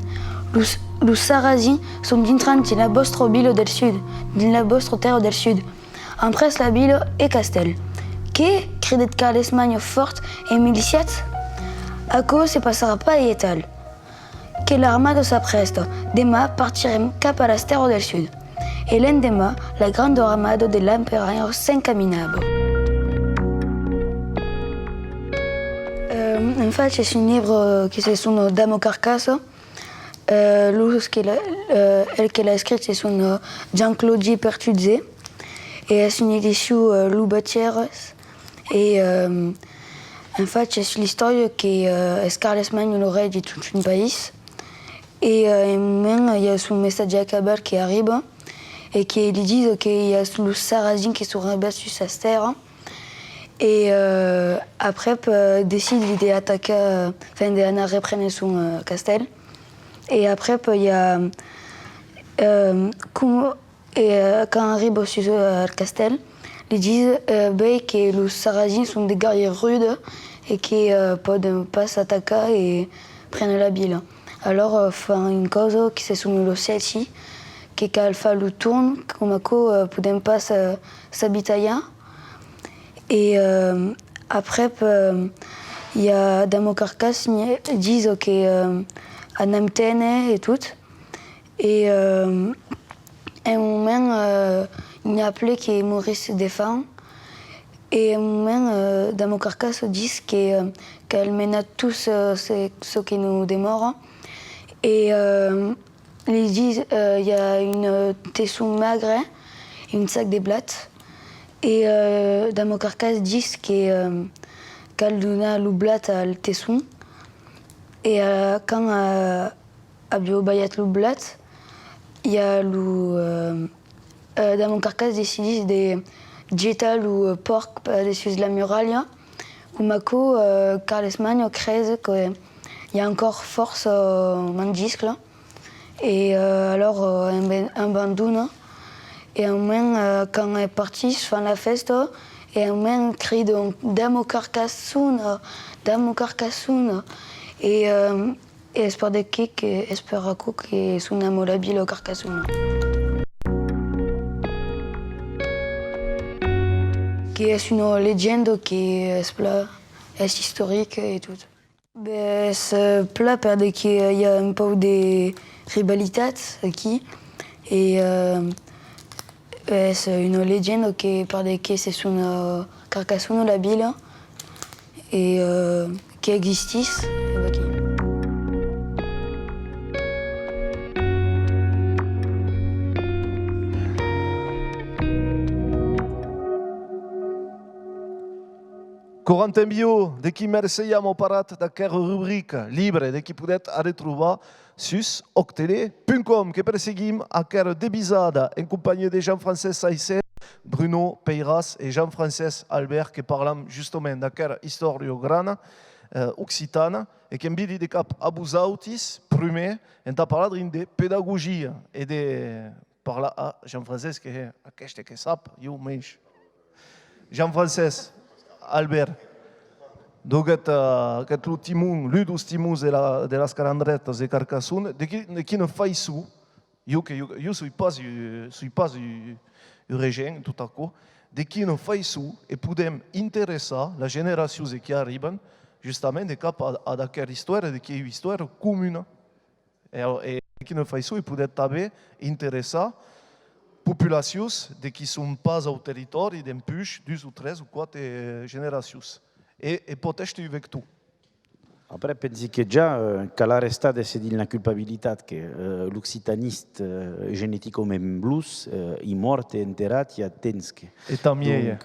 Les Sarrasins sont entrants dans la vostre ville del sud, dans la vostre terre del sud, après la ville et Castel. Qui crie Carlesman forte et miliciate? À quoi se passera pas et tal? Que l'armada s'apprête. Demain partirem cap à la terre del sud. Et l'endemain, la grande armada de l'empereur s'encaminava. En fait, c'est un livre qui est son Dame Carcasse. Elle qui l'a écrit, c'est son Jean-Claude Pertuzzi. Et c'est une édition Loubatière. Et en fait, c'est l'histoire que Carlesman aurait dit tout un pays. Et même, il y a son messager à Cabal qui arrive et qui lui dit qu'il y a le Sarrazin qui se rebelle sur sa terre. Et après, décide d'attaquer, enfin, d'en reprendre son castel. Et après, il y a. Quand arrive sur le castel, ils disent que les Sarrasins sont des guerriers rudes et qu'ils ne peuvent pas s'attaquer et prendre la ville. Alors, une cause qui se soumit le Celsi, qui a fait le tour, comme ne peuvent pas s'habiter. Et après, il y a Damo Carcass qui disent qu'à Namtene et tout. Et à un moment, il y a appelé que Maurice défend. Et à un moment, Damo Carcass dit qu'elle mène tous ceux qui nous démorent. Et ils disent qu'il y a une tesson maigre et une sac de blattes. Et Damo Carcass dit qu'elle donne le blatt à le tesson. Et quand a biobayat le blatt, il y a le Damo Carcass décide digital ou porc dessus la muraille. Kumako, Carles Magno crée qu'il y a encore force en disque. Et alors, un bandune. Et un moment, quand on est parti, je fais la fête. Et un moment, crie donc Damo Carcassonne. Et espère de qui espère que sunamo la ville au Carcassonne. Qui est une légende qui est historique et tout. C'est plat parce qu'il y a un peu de rivalité ici. Et c'est une légende qui parle que c'est une Carcassonne la ville et qui existe. Corentin Bio, de qui merci à mon parat d'aquesta rubrique libre, de qui peut retrouver sur octele.com, que perseguim aquesta debisada en compagnie de Jean-François Saïsset, Bruno Peiras et Jean-François Albert, qui parlent justement d'aquesta història grana occitana et qui envidi de cap a vosautis, primer, en parlar de pedagogia et de parlar a Jean-François, que és aquest que sap, jo menys. Jean-François Albert, donc l'ultimus de las calandretas de Carcassonne, de qui ne fait sous, je suis pas régent tout à coup, de qui ne fait sous et pouvons intéresser la génération qui arrivent justement de cap à cette histoire, de qui est une histoire commune. Et qui ne fait sous et pouvons també intéresser populations de qui ne sont pas au territoire d'un plus 2 ou 3 ou 4 générations. Et peut-être avec tout. Après, pensi que già cala resta de se din la culpabilitat che l'occitaniste geneticament blues i mort e enterrat i atensche. E tamie.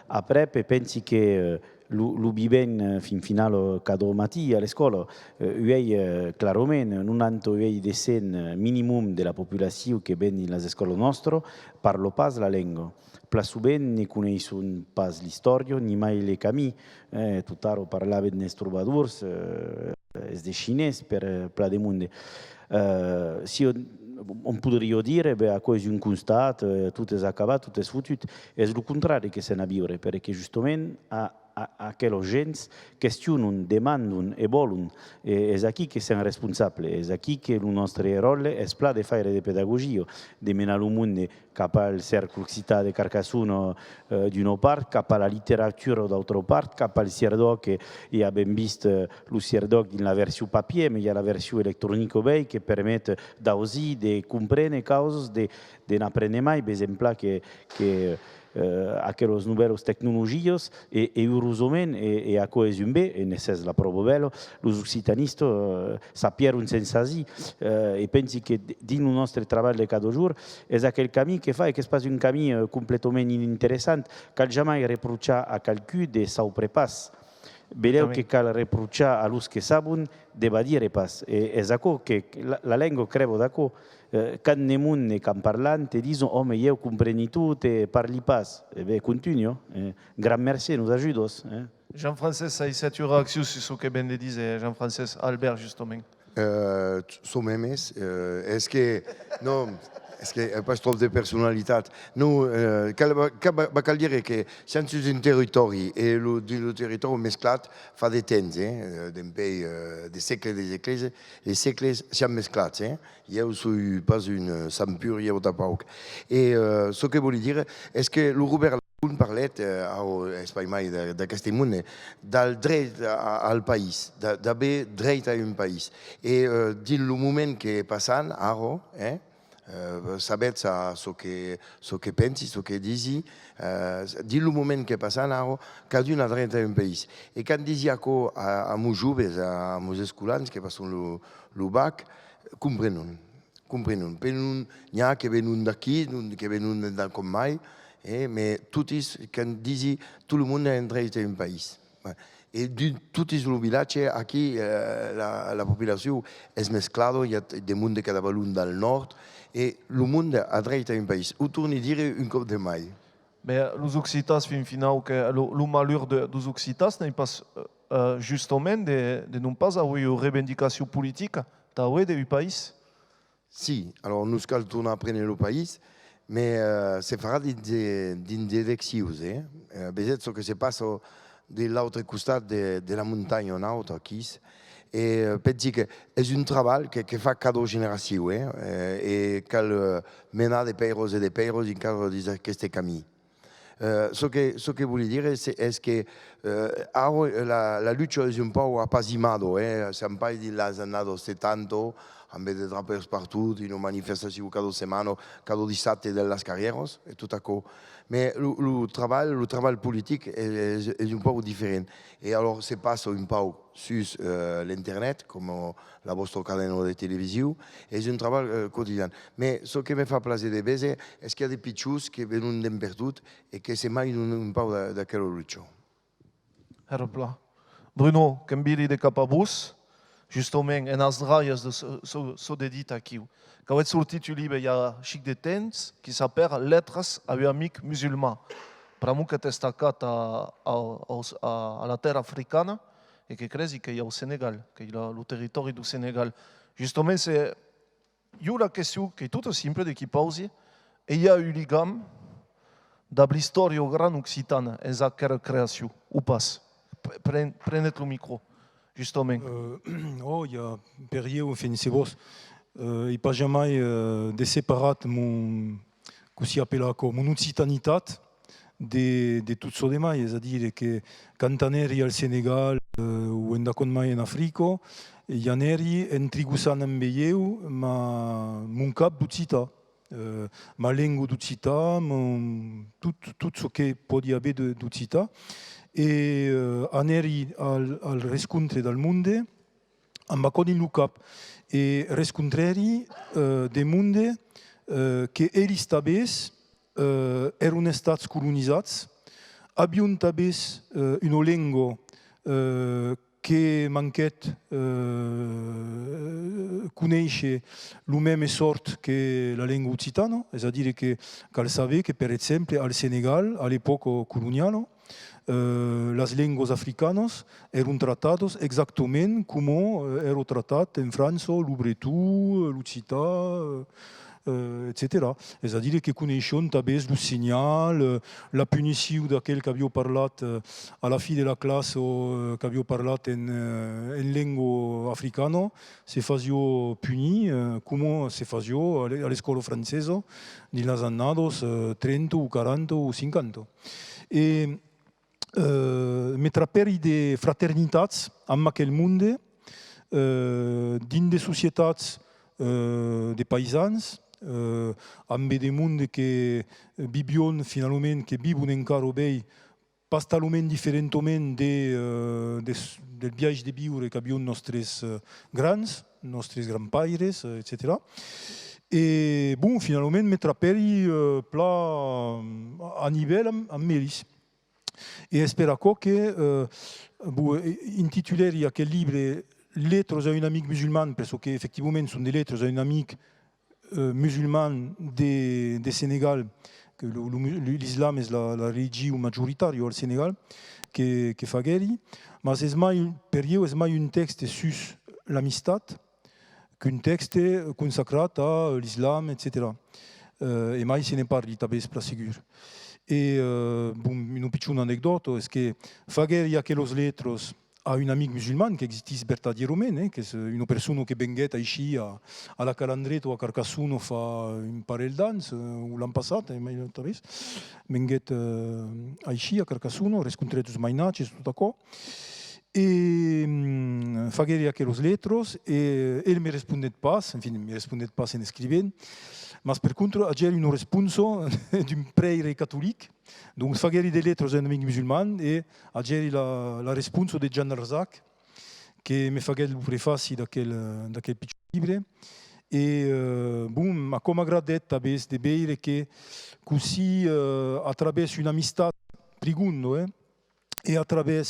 Après, pensi che l'ubiben fin finalo cado mati alle scuole, uei claramente non tanto uei desen minimum della popolazione che ben in las scuole nostro parlo pas la lingua. Plasu ben ne coneissun pas l'istoria ni mai le cami. Tutaro parlava de troubadours, es de xinès per pla de monde. Si on podria dire, a cosa un constat, tot és acabat, tot és fotut. És el contrari que se n'a viure, perquè justament aquells gens questionen, demanden e volen. És aquí que som responsables, és aquí que el nostre rol és pla de fer de pedagogia, de menar el món cap al cercle occità de Carcassonne d'una part, cap a la literatura d'altra part, cap al Cierdoc, que ja abbiamo visto il Cierdoc in la versió papier, ma hi ha la versió electrònica bé, que permet d'ausir, de comprendre coses, de n'aprendre mai, per exemple, que aquelas nouvelles tecnologies e eurosament e a coesiun bé, e necess la prova bella, los occitanistes sapieron sensasi e pensi che dins el nostre treball de cada jour és aquell camí que fa, que és pas un camí completament ininteressant, cal jamais reprochar a qualcú de sau prepas. Vedeu que cal reprochar a los que sabon de va dire pas. És aquò que la lengua crevo d'aquò. Quand nemun ne can parlant, te dison, home, eu compreni tot e parli pas. Bé, continuo. Gran merci, nous ajudos. Jean-François Saïsset, tu réaction sur ce que ben disait Jean-François Albert, justement. Som memes, est-ce que... Non... Est-ce qu'il n'y a pas trop de personnalité? Nous, cal dire que sense un territori et le territori mesclat fa de temps, d'un pays, des siècles des églises, les siècles s'han mesclats. Je ne suis pas une sampure, je ne pas. Et ce que je voulais dire, est-ce que le Robert Lapoun parlait a Espanya d'aquest món del dret al país, d'haver dret a un país. Et dins le moment que passant, ara, sabet ce que pensi, ce que disi, dins le moment que passant ara, cadun a dret a un país. Et quand disi això a meus joves, a meus escolans que passen el bac, comprenon. N'hi ha que venen d'aquí, que venen com mai, mais tots, quand disi, tot el món a un dret a un país. Et de tous les villages, ici, la population est mesclada, il y a des mondes de cada valun dans le nord, et le monde a droit à un pays. Où tourne dire une coupe de maille. Mais les Occitas, fin final, que le malheur des Occitas n'est pas justement de ne pas avoir une revendication politique du pays. Si, alors nous allons tourner après le pays, mais c'est fera d'une direction. Peut-être ce que se passe de l'autre côté de la montagne en haut, ici. Et penso que c'est un travail que fait cada génération et qu'elle mène des peiros et des peiros in cada d'aquest camí. Ce que voulais dire, c'est que la lutte est un peu appasimada. Siamo pas di las annato 70, en vez de drapers partout, in una manifestazione cada settimana, cada dissabte delle carrieres, et tout à coup. Mais le travail politique est un peu différent. Et alors, se passe un peu sur l'Internet, comme la vostra cadena de télévision, et c'est un travail quotidien. Mais ce qui me fait plaisir de voir, c'est qu'il y a des petites choses qui viennent d'un perdut et que c'est mai un peu de quelle lutte. Bruno, cambiri de capabus, justement, en as draies de so dedit aquí. Quand est sorti tu livre il y a chic de temps qui s'appelle Lettres à un amic musulman. Pramu que destacat à la terre africaine et que crezi qu'il y a au Sénégal, qu'il y a le territoire du Sénégal. Justement, c'est une question qui est toute simple de qui pose et il y a eu ligam de l'histoire au Grand Occitane et sa création. Où passe? Prenez le micro, justement. Il y a Perrier ou Fénicébos. Il n'y a pas jamais de séparat mon occitanitat de tout ce débat. C'est-à-dire que cantaneri al Sénégal ou en mai en Afrique, yaneri en trigusan en Beyeu, ma mon cap d'Occita. Ma langue d'Occita, tout ce que peut y avoir d'Occita. Et aneri al rescontre del monde, amb aconi lu cap. Et rescontreri de monde que ells tabès erano estats colonitzats, havien tabès una lengua que manquet conèixer lo même sort que la lengua occitana, és a dir que cal saber que, per exemple, al Senegal, a l'època colonial, les lengues africanes eren tratadas exactament com era tratat en França, el bretó, l'occità, etc. És a dir, que coneixen també el senyal, la punició d'aquell que havia parlat a la fi de la classe o que havia parlat en llengua africana, se fazia punir com se fazia a l'escola francesa en les années 30 o 40 o 50. I metraperi de fraternitats amb aquell monde, dins de societats de paisans, amb de monde que vivion finalment, que viuen encara bé, pas talment diferentament del viatge de viure que havien nostres grandpaires, etc. I, bon, finalment, metraperi pla a nivell amb ells. Et espero que intituleri aquel livre Lettres à un amic musulman, parce qu'effectivement sont des lettres à un amic musulman de Sénégal, que l'islam est la religion majoritaire au Sénégal, que fa guéri, mais c'est mai un texte sur l'amistat qu'un texte consacré à l'islam, etc. Et mai se ne parle tabès per segur. Et une petite anecdote, c'est que Faguer y a quelques lettres à un amic musulman qui existe verdaderament, que c'est une personne qui venguet ici à la Calandreta ou à Carcassonne fa un parell d'anys, ou l'an passat, venguet ici à Carcassonne, rescontret els mainatges, tot això. Et Faguer y a quelques lettres, et elle me répondait pas, enfin, me répondait pas en écrivant. Mais par contre, j'ai une réponse d'un prêtre catholique. Donc, j'ai des lettres à un ami musulman et j'ai la réponse de Jean Arzac, qui me fait le préface d'aquel petit livre. Et bon, comme agradet de voir que, à travers une amistad prigunda, et à travers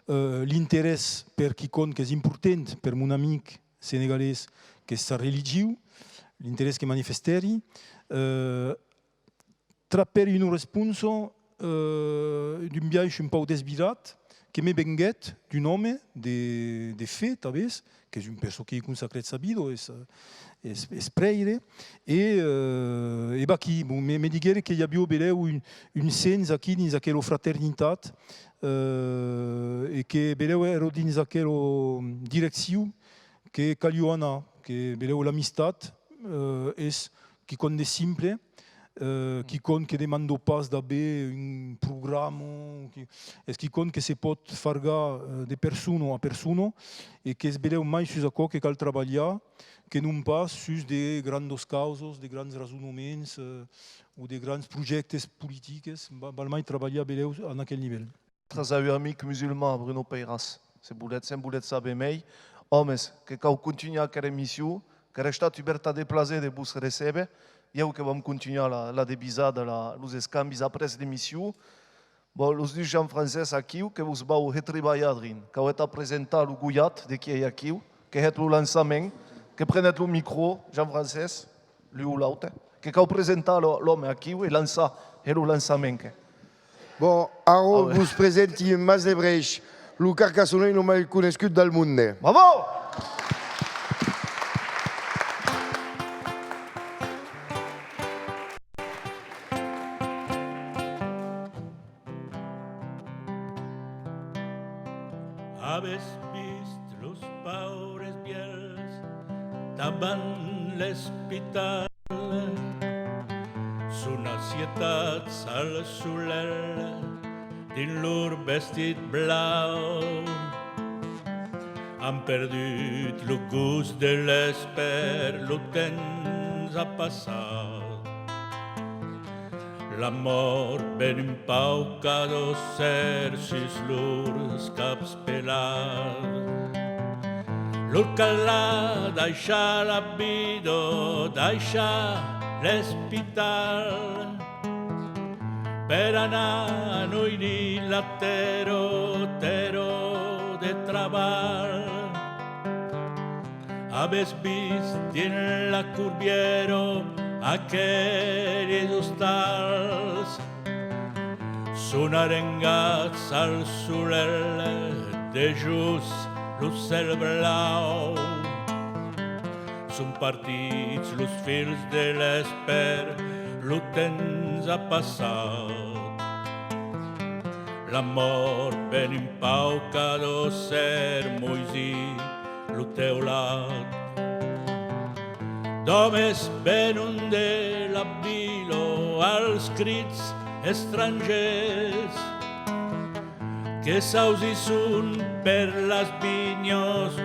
l'intérêt per quiconque est important, per mon ami sénégalais, que sa religion, l'intérêt que manifesteri, trapper une réponse d'un viage un peu desbirat, que me benguet d'un homme de fait, talvez, que est une personne qui consacre sa vie, es preire, et qui me digere qu'il y a bio une sens aquí dans aquella fraternitat, et que beleu ero dans aquella direction que caliuana, que beleu l'amistat est qui compte simple, qui compte que demande pas d'avoir un programme, qui compte que se peut faire de personne à personne, et que es beleu mai sur aquello que cal travailler, que non pas sur de grandes causes, de grands raisonnements ou de grands projets politiques, val mai travailler beleu en aquel niveau. Tras a amic musulman Bruno Peiras, se bulet sabe mei, homens que cau continua aquera emissão, que restat libertad de placer de vos recebe, eu que vam continuar la debisada, los escambis après l'emissió, bon, los dus gens francès aquí, que vos vau retriballar drin, que heu a presentar lo gullat de qui hi aquí, que het lo lançament, que prenet lo micro, Jean francès, lui ou l'autre, que cau presentar l'homme aquí et lançar lo lançament. Bon, ara vos presenti Mas de Breix, lo carcassonner no mai conegut del món. Bravo! Habes vist los paures viels davant l'hospital, son ansietats al soler dins lor vestit blau. Han perdut lo gust de l'esper, lo temps ha passat. La mort ben empaucado ser sis lurs caps pelats. Lor caldrà deixar la vida, deixar l'hospital, per anar a noir la tero de treball. Habes vist dins la curviero aquells hostals, són arengats al soler de just lo cel blau. Són partits los fils de l'esper, lo temps ha passat. La mort ben empaucado ser moisí lo teulat. D'homes venen de la vila als crits estrangers, que s'ausissun per les vinyos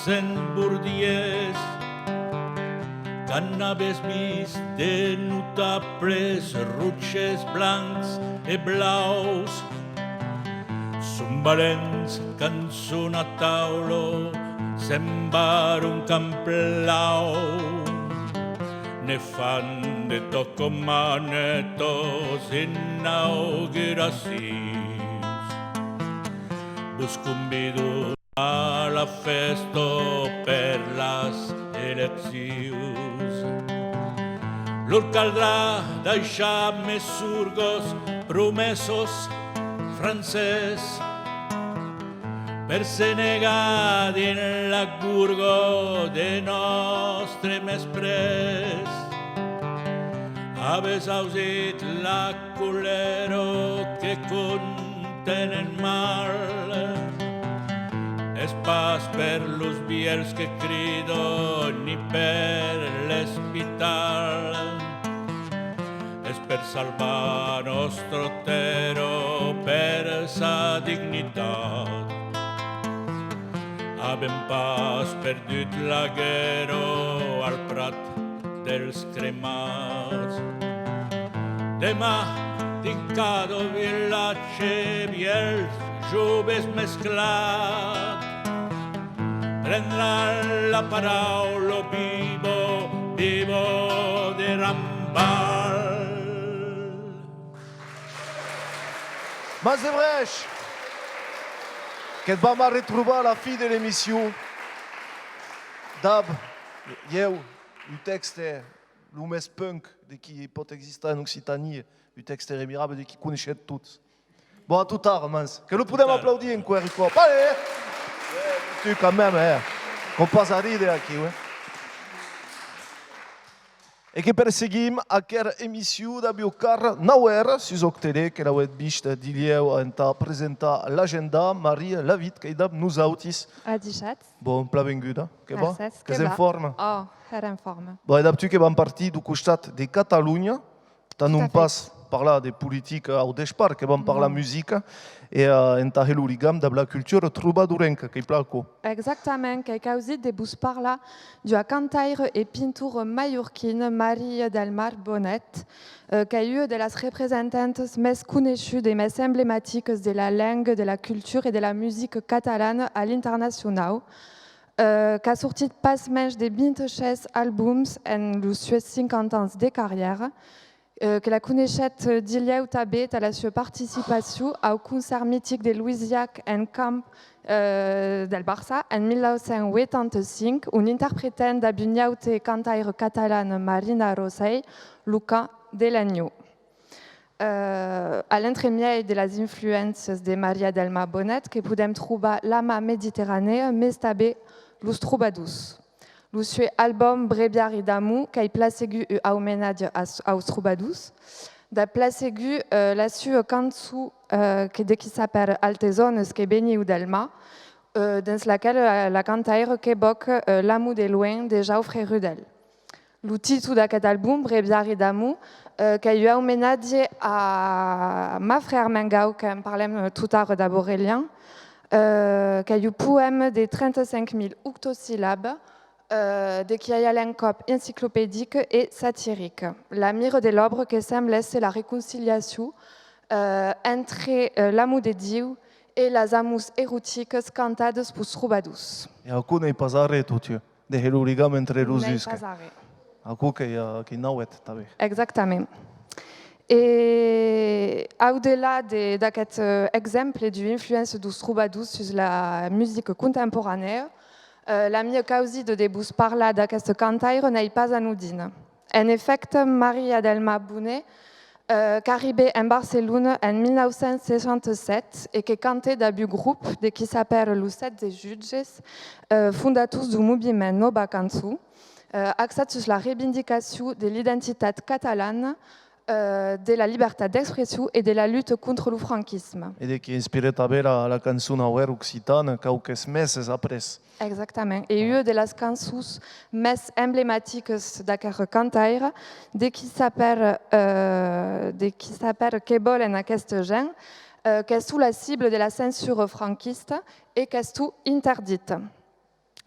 embordiers, que anaves vist de notables rutxes blancs e blaus. Són valents que en son a taula se'n var un camp blau. Ne fan de tot com manetos inauguracions. Vos convido a la festa per les eleccions. Lor caldrà deixar més surgos promesos francès, per se negar dins la curgo de nostre mesprès. Habes ausit la colero que contenen mal, és pas per los viels que crido ni per l'hospital, és per salvar nostre tero, per sa dignitat. Havem pas perdut la guerra al prat dels cremats. Demà, dins cada vilatge viels joves mesclats, prendran la paraula vivo de Rambal. Mas de Brecht, que vam retrobar la fi de l'emissió. Dab, eu, un texte el més punk de qui pot existir en Occitanie, un texte remirable de qui coneixem tots. Bon, a tout tard, mans. Que lo podem applaudir en quel cop. Allez! Tu, quand même, qu'on passe a rire aquí, ouais. E que perseguim aquesta emissió de Biocar Nauer, sus octele, que l'auet vist d'ilieu en presentar l'agenda, Marie Lavit, que idab nous autis. Adichat. Bon, pla benguda, que va? Merci, Que en forma? Oh, her en forma. Bon, idab tu que vam partir du costat de Catalunya, tant un pas parlar de politique au despart, que vam parlar musique, et en tahelurigam de la culture trobadorenca, que placo. Exactament, que a causit de bus parla du cantaire et pinture mallorquine Marie del Mar Bonet, qui a eu de las representantes més conegudes et més emblematiques de la langue, de la culture et de la musique catalane à l'international, qui a sorti pas menys de 26 albums en les 50 ans de carrière, que la coneixet d'Ilieu també a la seva participació au concert mític de Louisiac en camp del Barça en 1985, on interpretant d'abunyaute cantaire catalane Marina Rosell, Luca de l'Agneau. A l'entremia de les influències de Maria del Mar Bonet, que podem trobar la mà mediterranea, més també los trobadors. Le suo album Breviari d'Amour, qui a placegu a homenatge aos trobadors, da placegu la sua cançó qui s'appelle Altesones que veniu del mar, dans laquelle la cantaire que évoque l'amour de loin de Jaume Rudel. Le titre d'aquest album, Breviari d'Amour, qui a eu homenatge a ma frère Mengau, que en parlem tout à l'heure d'Aborélien, qui a eu poème de 35 000 octosyllabes, de qui a un cop encyclopédique et satirique. La mire de l'œuvre qui semble laisser la réconciliation entre l'amour de Dieu et les amours érotiques cantades pour troubadours. Et acum ne-i pasare tu, de helurigam entre rusus. Acum que nauet també. Exactement. Et au-delà d'aquest exemple de l'influence des troubadours sur la musique contemporaine, la mia causi de debus parla d'aquest cantaire n'est pas anodine. En effet, Maria del Mar Bonet, qui arrivait en Barcelone en 1967 et qui cantait dans un groupe qui s'appelle les 7 Juges, fondateurs du mouvement Nova Cançó, axé sur la revendication de l'identité catalane, de la liberté d'expression et de la lutte contre le franquisme. Et de qui inspiré també la cançó nauer occitane quelques mesos après. Exactement. Et une de les cançons més emblemàtiques d'aquest cantaire, de qui s'appelle Que vol en aquest genre, qui est sous la cible de la censure franquiste et qui est tout interdite.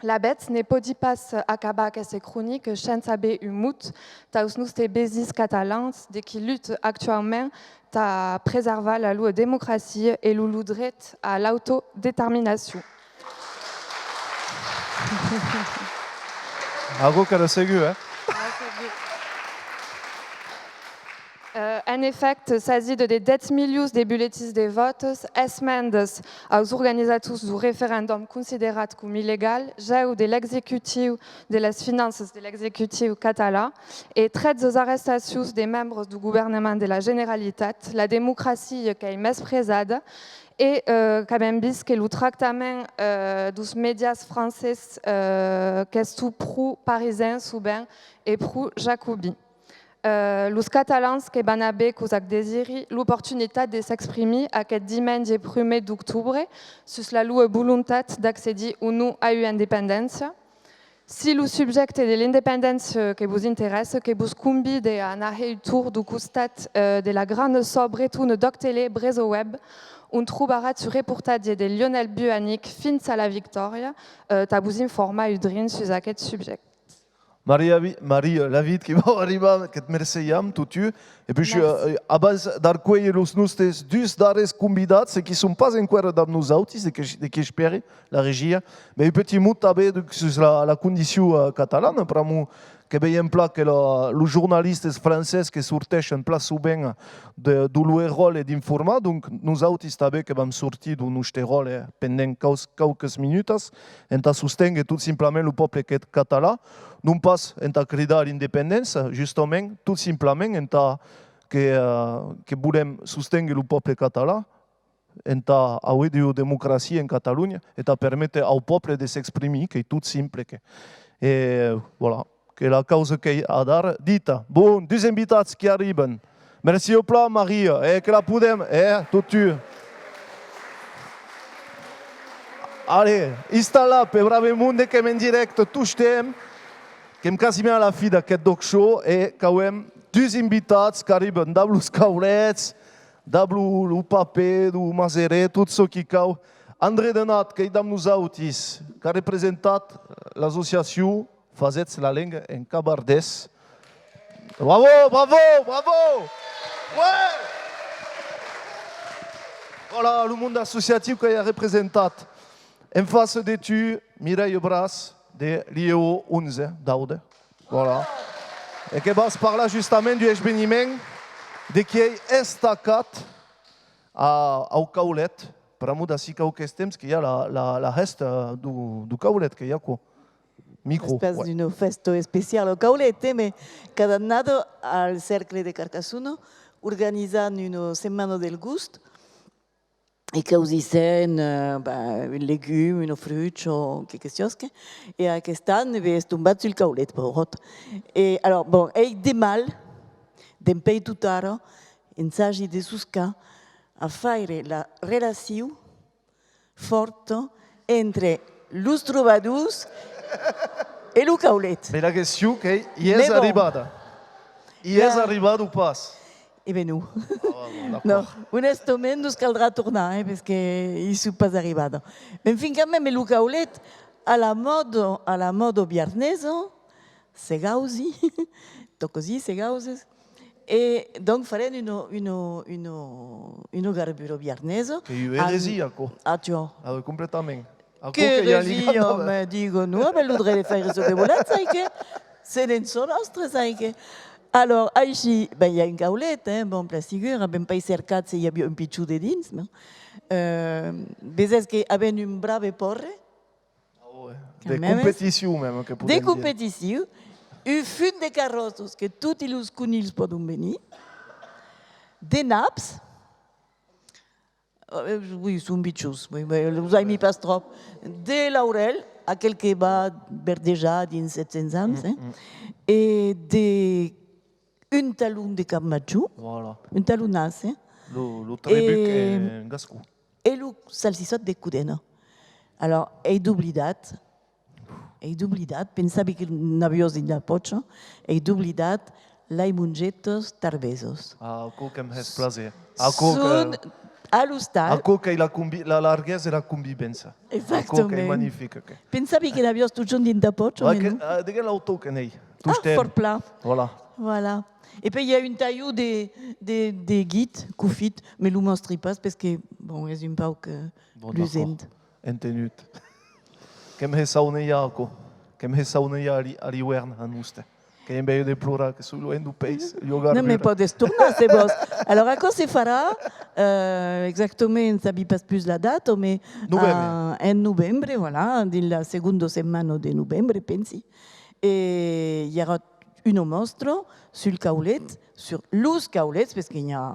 La bête ne podia pas acabar aquesta chronique sense haver un mot dels nostres besis catalans de qui luttent actuellement à préserver la démocratie et le droit à l'autodétermination. Algo que era segur, En effet, s'agit de 10 milions de butlletins de votes esmendes als organisators du referèndum considerat com il·legal, jau de l'executiu de les finances de l'executiu català et 13 arrestacions de membres du gouvernement de la Generalitat, la democràcia que és més presada et que hem vist que el tractament dels médias français que és pro-parisien souvent et pro-jacobi. Les Catalans que van haver causat desiri l'opportunitat de s'exprimer aquest diumenge 1er d'octubre sur la voluntat d'accedir o no a una independència. Si le subjecte de l'independència que vous intéresse, que vous convide a anar a tour du costat de la grande so bretona d'Octele Brezoweb, on trobarà su reportatge de Lionel Buanic fins a la victòria, ta vous informar udrin sur aquest subjecte. Marie Lavit, qui va arribar, que et merceiam, totu. Et puis, abans d'arcueillir los nostres dus dares convidats, qui ne sont pas encore dans nos autis, de qui espère la régie. Mais un petit mot també sur la condition catalane, pour nous, que veiem pla que els jornalistes francesos que sorteixen pla sovint de leur rol d'informar, donc nosaltres també que vam sortir d'un nostre rol pendent qualques minutes, en sostenir tot simplement el poble català, non pas en cridar a l'independència, justament, tot simplement en que volem sostenir el poble català, en avui de democràcia en Catalunya, et permetre al poble de s'exprimir, que és tot simple. Voilà, que la causa que hi ha d'ara dita. Bon, dos invitats que arriben. Merci au pla, Maria, que la podem, tot tu. Allez, instal·lar per Bravemunde, que en directe tots estem, que hem quasi a la fi d'aquest talk show, que hem dos invitats que arriben d'Ablus Caulets, d'Ablu Paper, do Mazeret, tot això que cau. André Denat, que és amb nosaltres, que ha representat l'associació Fazets la Lenga en Cabardès. Bravo, bravo, bravo! Ouais! Voilà, le monde associatif que ha representat. En face de tu, Mireille Bras, de l'IEO 11 d'Aude. Voilà. Et que vas parlar justament du esveniment de qui est destacat au Caulet. Per amor d'ací qualques temps que hi ha la resta du Caulet, que hi ha quoi? Micro. Espèce d'une festa especial au Caulet, mais cada annada al Cercle de Carcassonne organitzant una setmana del gust et causissent un légume, une fruit ou quelque chose. Et aquest any és tombat sur le Caulet, per Et alors, bon, ell de mal, d'en pays tout ara, en s'agit de buscar a faire la relació forta entre els trobadors i el Caulet. Mais la question que hi és arribada. Hi és arribada o pas? Eh bien, non. Non, honestament, nous caldrà tornar, parce qu'ils ne sont pas arribés. Mais enfin, quand même, le Caulet, à la mode biarnaise, c'est gauzi, donc aussi, c'est gauzes. Et donc, farem une garbure biarnaise. Que hi ha heresia, quoi. Ah, tu vois. Ah, complètement. Que heresia, me digo, no, mais l'odre de faire ce que volat, ça y est. C'est des nostres, ça y est. Alors, ici, il y a une caulette, bon, la figure, ben pas cercat s'il y a un pitchou de dins, mais est-ce qu'il y avait une brave porre? Des compétitions, même. Des compétitions. Un fut de carrosses que tous les conilles peuvent venir. Des nappes. Oui, sont bitchous, mais vous avez mis pas trop. Des laurels, à quelques bas, déjà, dans 700 ans. Et des. Un talon de Campmajou, voilà. Un talonnasse. Le trébuc et un gascou. Et le salsissot de Cudena. Alors, est d'oblidat, pensava que n'avios in la pocha, est d'oblidat, lai mongetos tarbesos. Ah, co que m'és plaisir. Són a l'hostal. A co que la larguesa e la convivenza. Exactament. Que és magnifique. Pensava que n'avios tot junt in la pocha, mais non. De quel auto que n'hi? Ah, fort plat. Voilà. Voilà. Et puis il y a une taillou des guides, Koufit, mais le monstre pas parce que, bon, c'est une pauque l'usine. Entenut. Que me sauneia, que me sauneia à l'hivern, à nous. Que em veio de plorar, que sou loin du país. Non, mais pas de tourner, c'est boss. Alors, à quoi c'est fera? Exactement, on ne sait pas plus la date, mais en novembre, voilà, dans la seconde semaine de novembre, pensi. Et il y aura un monstre sur le Caulet, sur los Caulets, parce qu'il y a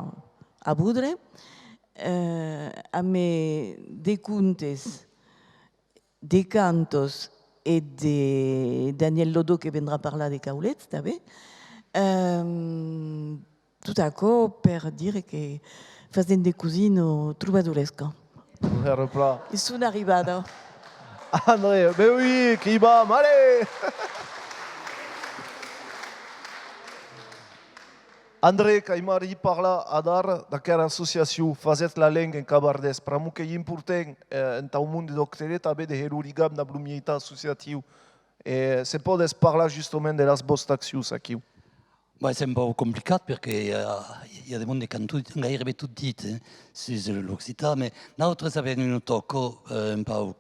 à boudre, avec des contes, des cantos et de Daniel Lodo qui viendra parler des Caulets, tu savez. Tout à coup, pour dire que faisaient des cousines troubadoresques. Ils sont arrivés. André, mais oui, qui va, allez! André, que m'ha parlat a dar d'aquesta associació Fazet la Lenga en Cabardès, per a que és important en el món de doctorat també de l'origam de l'humilitat associativa. Se pot parlar justament de les vostres accions aquí. C'est un peu compliqué parce qu'il y a des gens qui ont gairebé tout dit sur l'Occitan, mais nous avons un toque un peu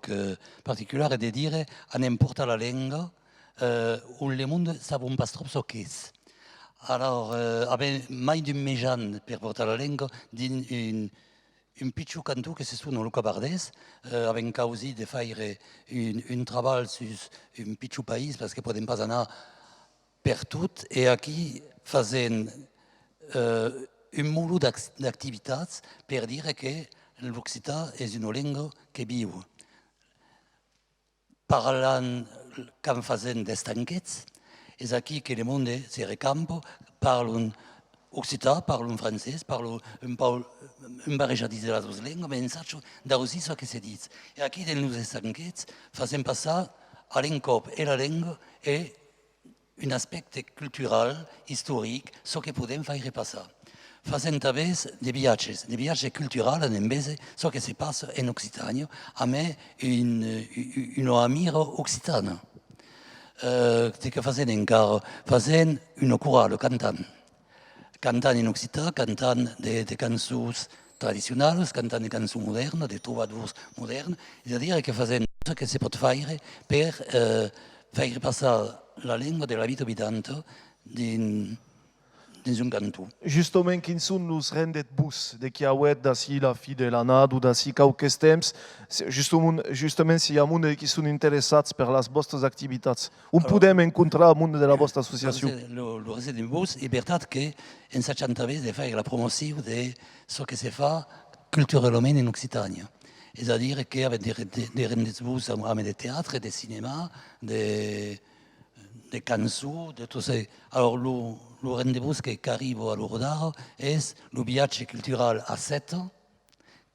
particulier de dire à n'importe la langue on le monde savon pas trop ce qu'est. Alors, mai d'un mejan per portar la lingua din un piccolo canto che si suona Luca Bardès, avec causi de faire un travail sur un piccolo pays, parce que podem pas anar per tot, et aquí faisant un mulo d'activitats per dire que l'occità és una llengua que viu. Parlant, quand faisant des tanquets, és aquí que le monde se recampa, parlen occità, parlen francès, parlen un barrejadís de les dues llengües, mais ensatjo d'ausir ce que se dit. Et aquí, dans nos tanquets, faisant passar a l'encop et la llengua et un aspecte cultural, historique, ce que podem faire passar. Faisant també de viatges culturals en vez ce que se passe en Occitània, amb una amira occitana. Que faisant encara, faisant una coral cantant en occità, cantant de cançons tradicionals, cantant de cançons modernes, de trobadors moderns, és a dir, que faisant ce que se pot fer per fer passar la llengua de la vida habitante dins un canto. Justement, quins són els rendez-vous de qui auet d'ací la fi de l'anat o d'ací qualques temps, justament si hi ha monde qui són interessats per les vostres activitats. On podem encontrar el monde de la vostra associació? Le rendez-vous és veritat que ensatjant també de fer la promoció de ce que se fa culturalment en Occitània. És a dir, que avec des rendez-vous amb de teatre, de cinéma, de cançons, de tout ça. Alors, le rendez-vous que arrive à l'Orodar est le viatge cultural à 7 ans,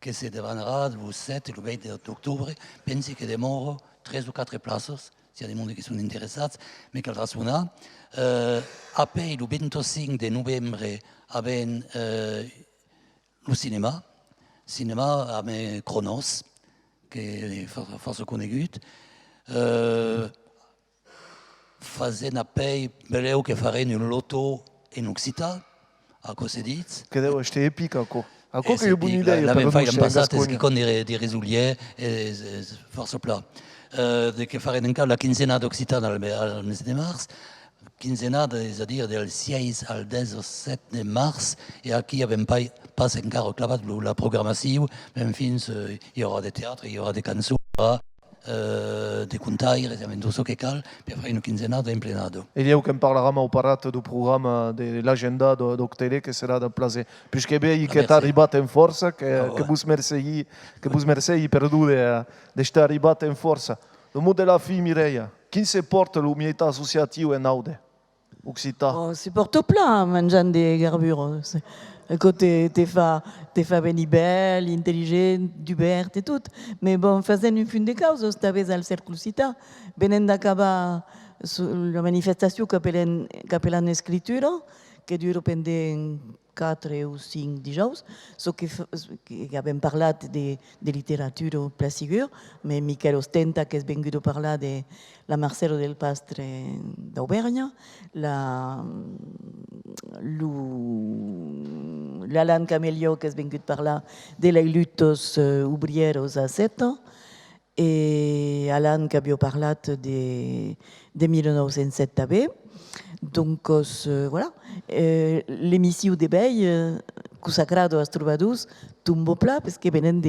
que se deviendra le 7 et le 20 d'octobre. Pense que demora 3 ou 4 places, s'il y a des gens qui sont intéressés, mais caldrà sonar. Après, le 25 de novembre, avec le cinéma avec Chronos, qui est força conegut. Faisant après, beleu que farem un loto en occità, a quoi se dit? Que deu estar épic, aco. Aco que hi ha bona idea. La même faille l'an passat, és que con des résuliers, és força pla. De que farem encara la quinzena d'occità al mes de març, quinzena, és a dir, del 6 al 10 o 7 de març, i aquí n'avem pas encara clavat la programació, mais fins hi haurà de teatre, hi haurà de cançons, de contaires, amb tot el que cal per fer una quinzena d'emplenado. E dieu que en parlarem au parat do programa de l'agenda d'Octele, que serà de plaser. Puisque bé que t'ha arribat en força, que vos mercei perdu d'estar arribat en força. Le mot de la fi, Mireia, quin se porta l'humilitat associatiu en Aude, Occità? Se porta pla, menjant de garbure. Côté te fa venir belle, intelligent, d'ubert et tout. Mais bon, faisant une fin de cause, c'était al cercle occità. Venant d'acabar la manifestation qu'appelle escritura, que dure pendant 4 ou 5 dijous, ce que avem parlat de literatura placigur, mais Miquel Ostenta, que és vengut a parlar de la Marcelo del Pastre d'Auvergne, l'Alan Camelló, que és vengut a parlar de les luttes obrieros a 7 ans, et Alan que havia parlat de 1907 també. Donc, voilà, l'émission de veille, consacrado als trobadors, tombe pla, parce que venen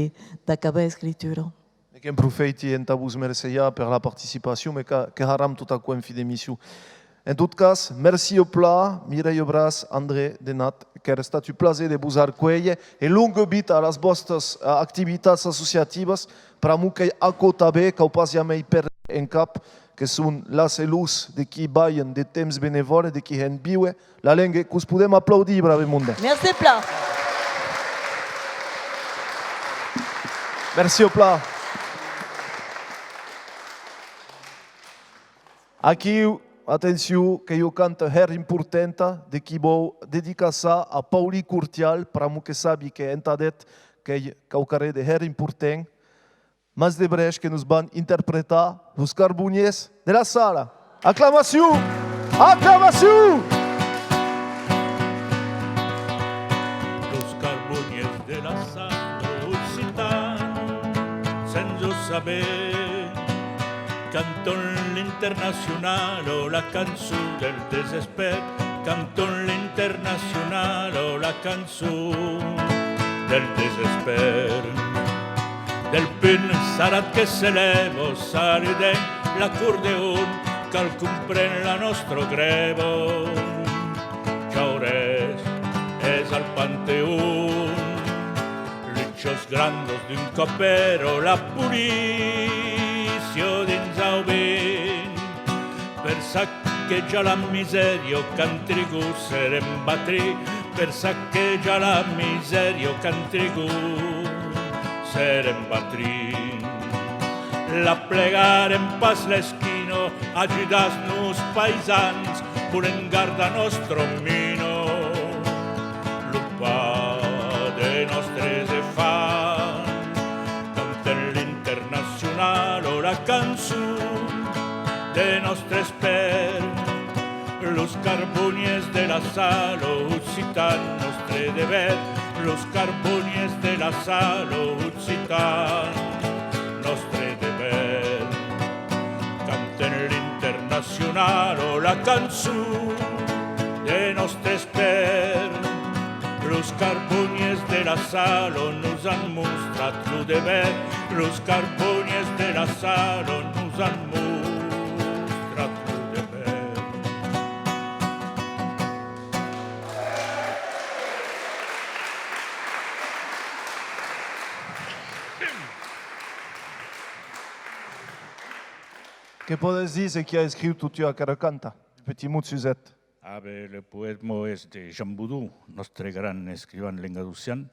d'acabar l'escriptura. E que aprofiti en vos merceia per la participació, mais que haram tot a en fi d'emissió. En tot cas, merci au pla, Mireia Bras, André Denat, que ha estat un plaser de vos arcueille e longa vida a les vostres activitats associatives, per a que acota bé, que ho pas jamais per en cap, que són les elus de qui ballen de temps benevole, de qui en viue, la llengua que us podem aplaudir, brave monde. Merci pla. Merci au pla. Aquí, atenció, que jo canta her importanta de qui vau dedicar-se a Pauli Curtial, per a que sabi que entadet que au carrer de her important, mas de brech que nos van interpretar os carboniers de la sala. Aclamació! Aclamació! Los carboniers de la sala occitana, sense saber Canton l'Internazionale, la canzone del desesper. Canton l'Internazionale, la canzone del desesper. Del pensarat che se levo, sariden l'accordeon, cal comprèn la nostra grevo. Jaures és al Panteón, luccios grandos d'un copero, la purició dins el vent, per sacquejar la misèria que han trigut serem batri, per sacquejar la misèria que han trigut serem batri. La plegarem pas l'esquino, ajudas-nos paisans, volem guardar nostre mino, l'upa de nostres efans. Cantem l'Internazionale, la cançó de nostres pers, los carbonies de la sal, occitan nostre deber, los carbonies de la sal, occitan nostre deber. Cantem l'Internazionale, la cançó de nostres pers, los carbonies de la sal nos han mostrat lo deber, los carbonies de la sal nos han mostrat lo deber. Che podes dir ce qui a écrit tout tu a Caracanta, petit mot Suzette? Ah, le poema és de Jean Boudou, nostre gran escrivant languedocian,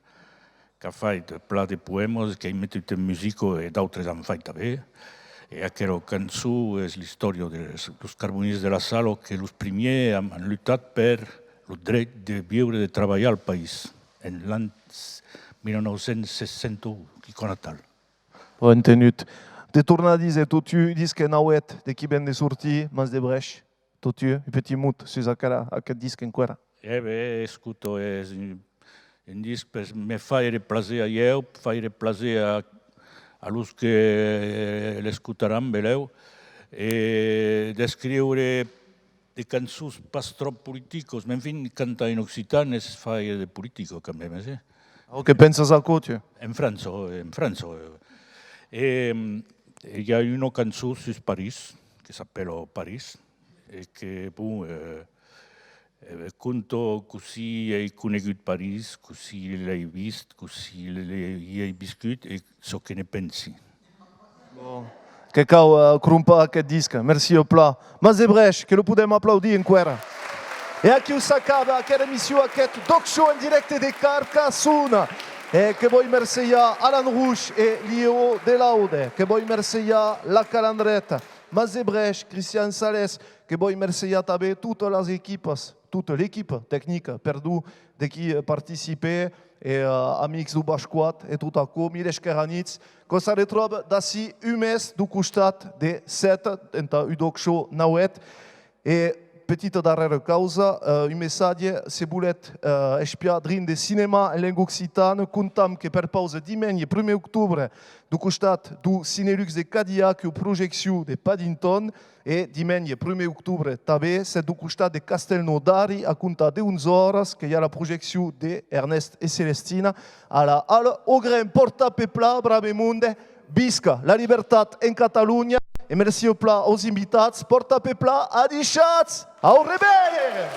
que ha fet pla de poemes, que ha metut en música i d'altres han fet també. I aquesta cançó és la història dels carbonis de la sal, que els primers han lluitat per el dret de viure i de treballar al país, en l'any 1961, qui conatal. Bon tenut. De tornar a dir, tu dis que nauet de qui ben de sortir, mas de brech. Tot un petit mot sur aquest disc encara. Bé, escuto, és un disc per me faire plaser a eu, faire plaser a los que l'escutaran, veleu, d'escriure de cançons pas trop políticos, en fin, cantar en occitan és faire de político, també, més. Què penses al tu? En França. Hi ha una cançó sur París, que s'appelle París, que bon, conto così he conegut París, così l'he vist, così hi he viscut i so que ne pensi. Bon. Que cau crumpa aquest disc. Merci au pla. Mas de brech, que lo podem aplaudir encara. E aquí s'acaba aquesta emissió, aquest talk show en directe de Carcassona. Que vull mercejar Alan Rouge e Lio De Laude, que vull mercejar La Calandreta, Mas de brech, Christian Sales, que vull mercejar també totes les equipes, tota l'equipe tècnica, perdó, de qui participa, amics du Basquat e tot això, Miresh Keranitz, que se retroba d'ací un mes du costat de 7, en un talk show nauet, e petita darrera causa, un missatge, se volet espiar drin de cinema en llengua occitana, comptam que per pausa diumenge 1 octubre du costat du Cinelux de Cadillac o projecció de Paddington e diumenge 1 octubre també se du costat de Castelnaudari a comptar de 11 hores que hi ha la projecció de Ernest e Celestina a la Halle Ogren Porta Pepla Bravemunde. Visca la llibertat en Catalunya e merci au pla aux invitats. Porta Pepla, adixats! Au rebelle!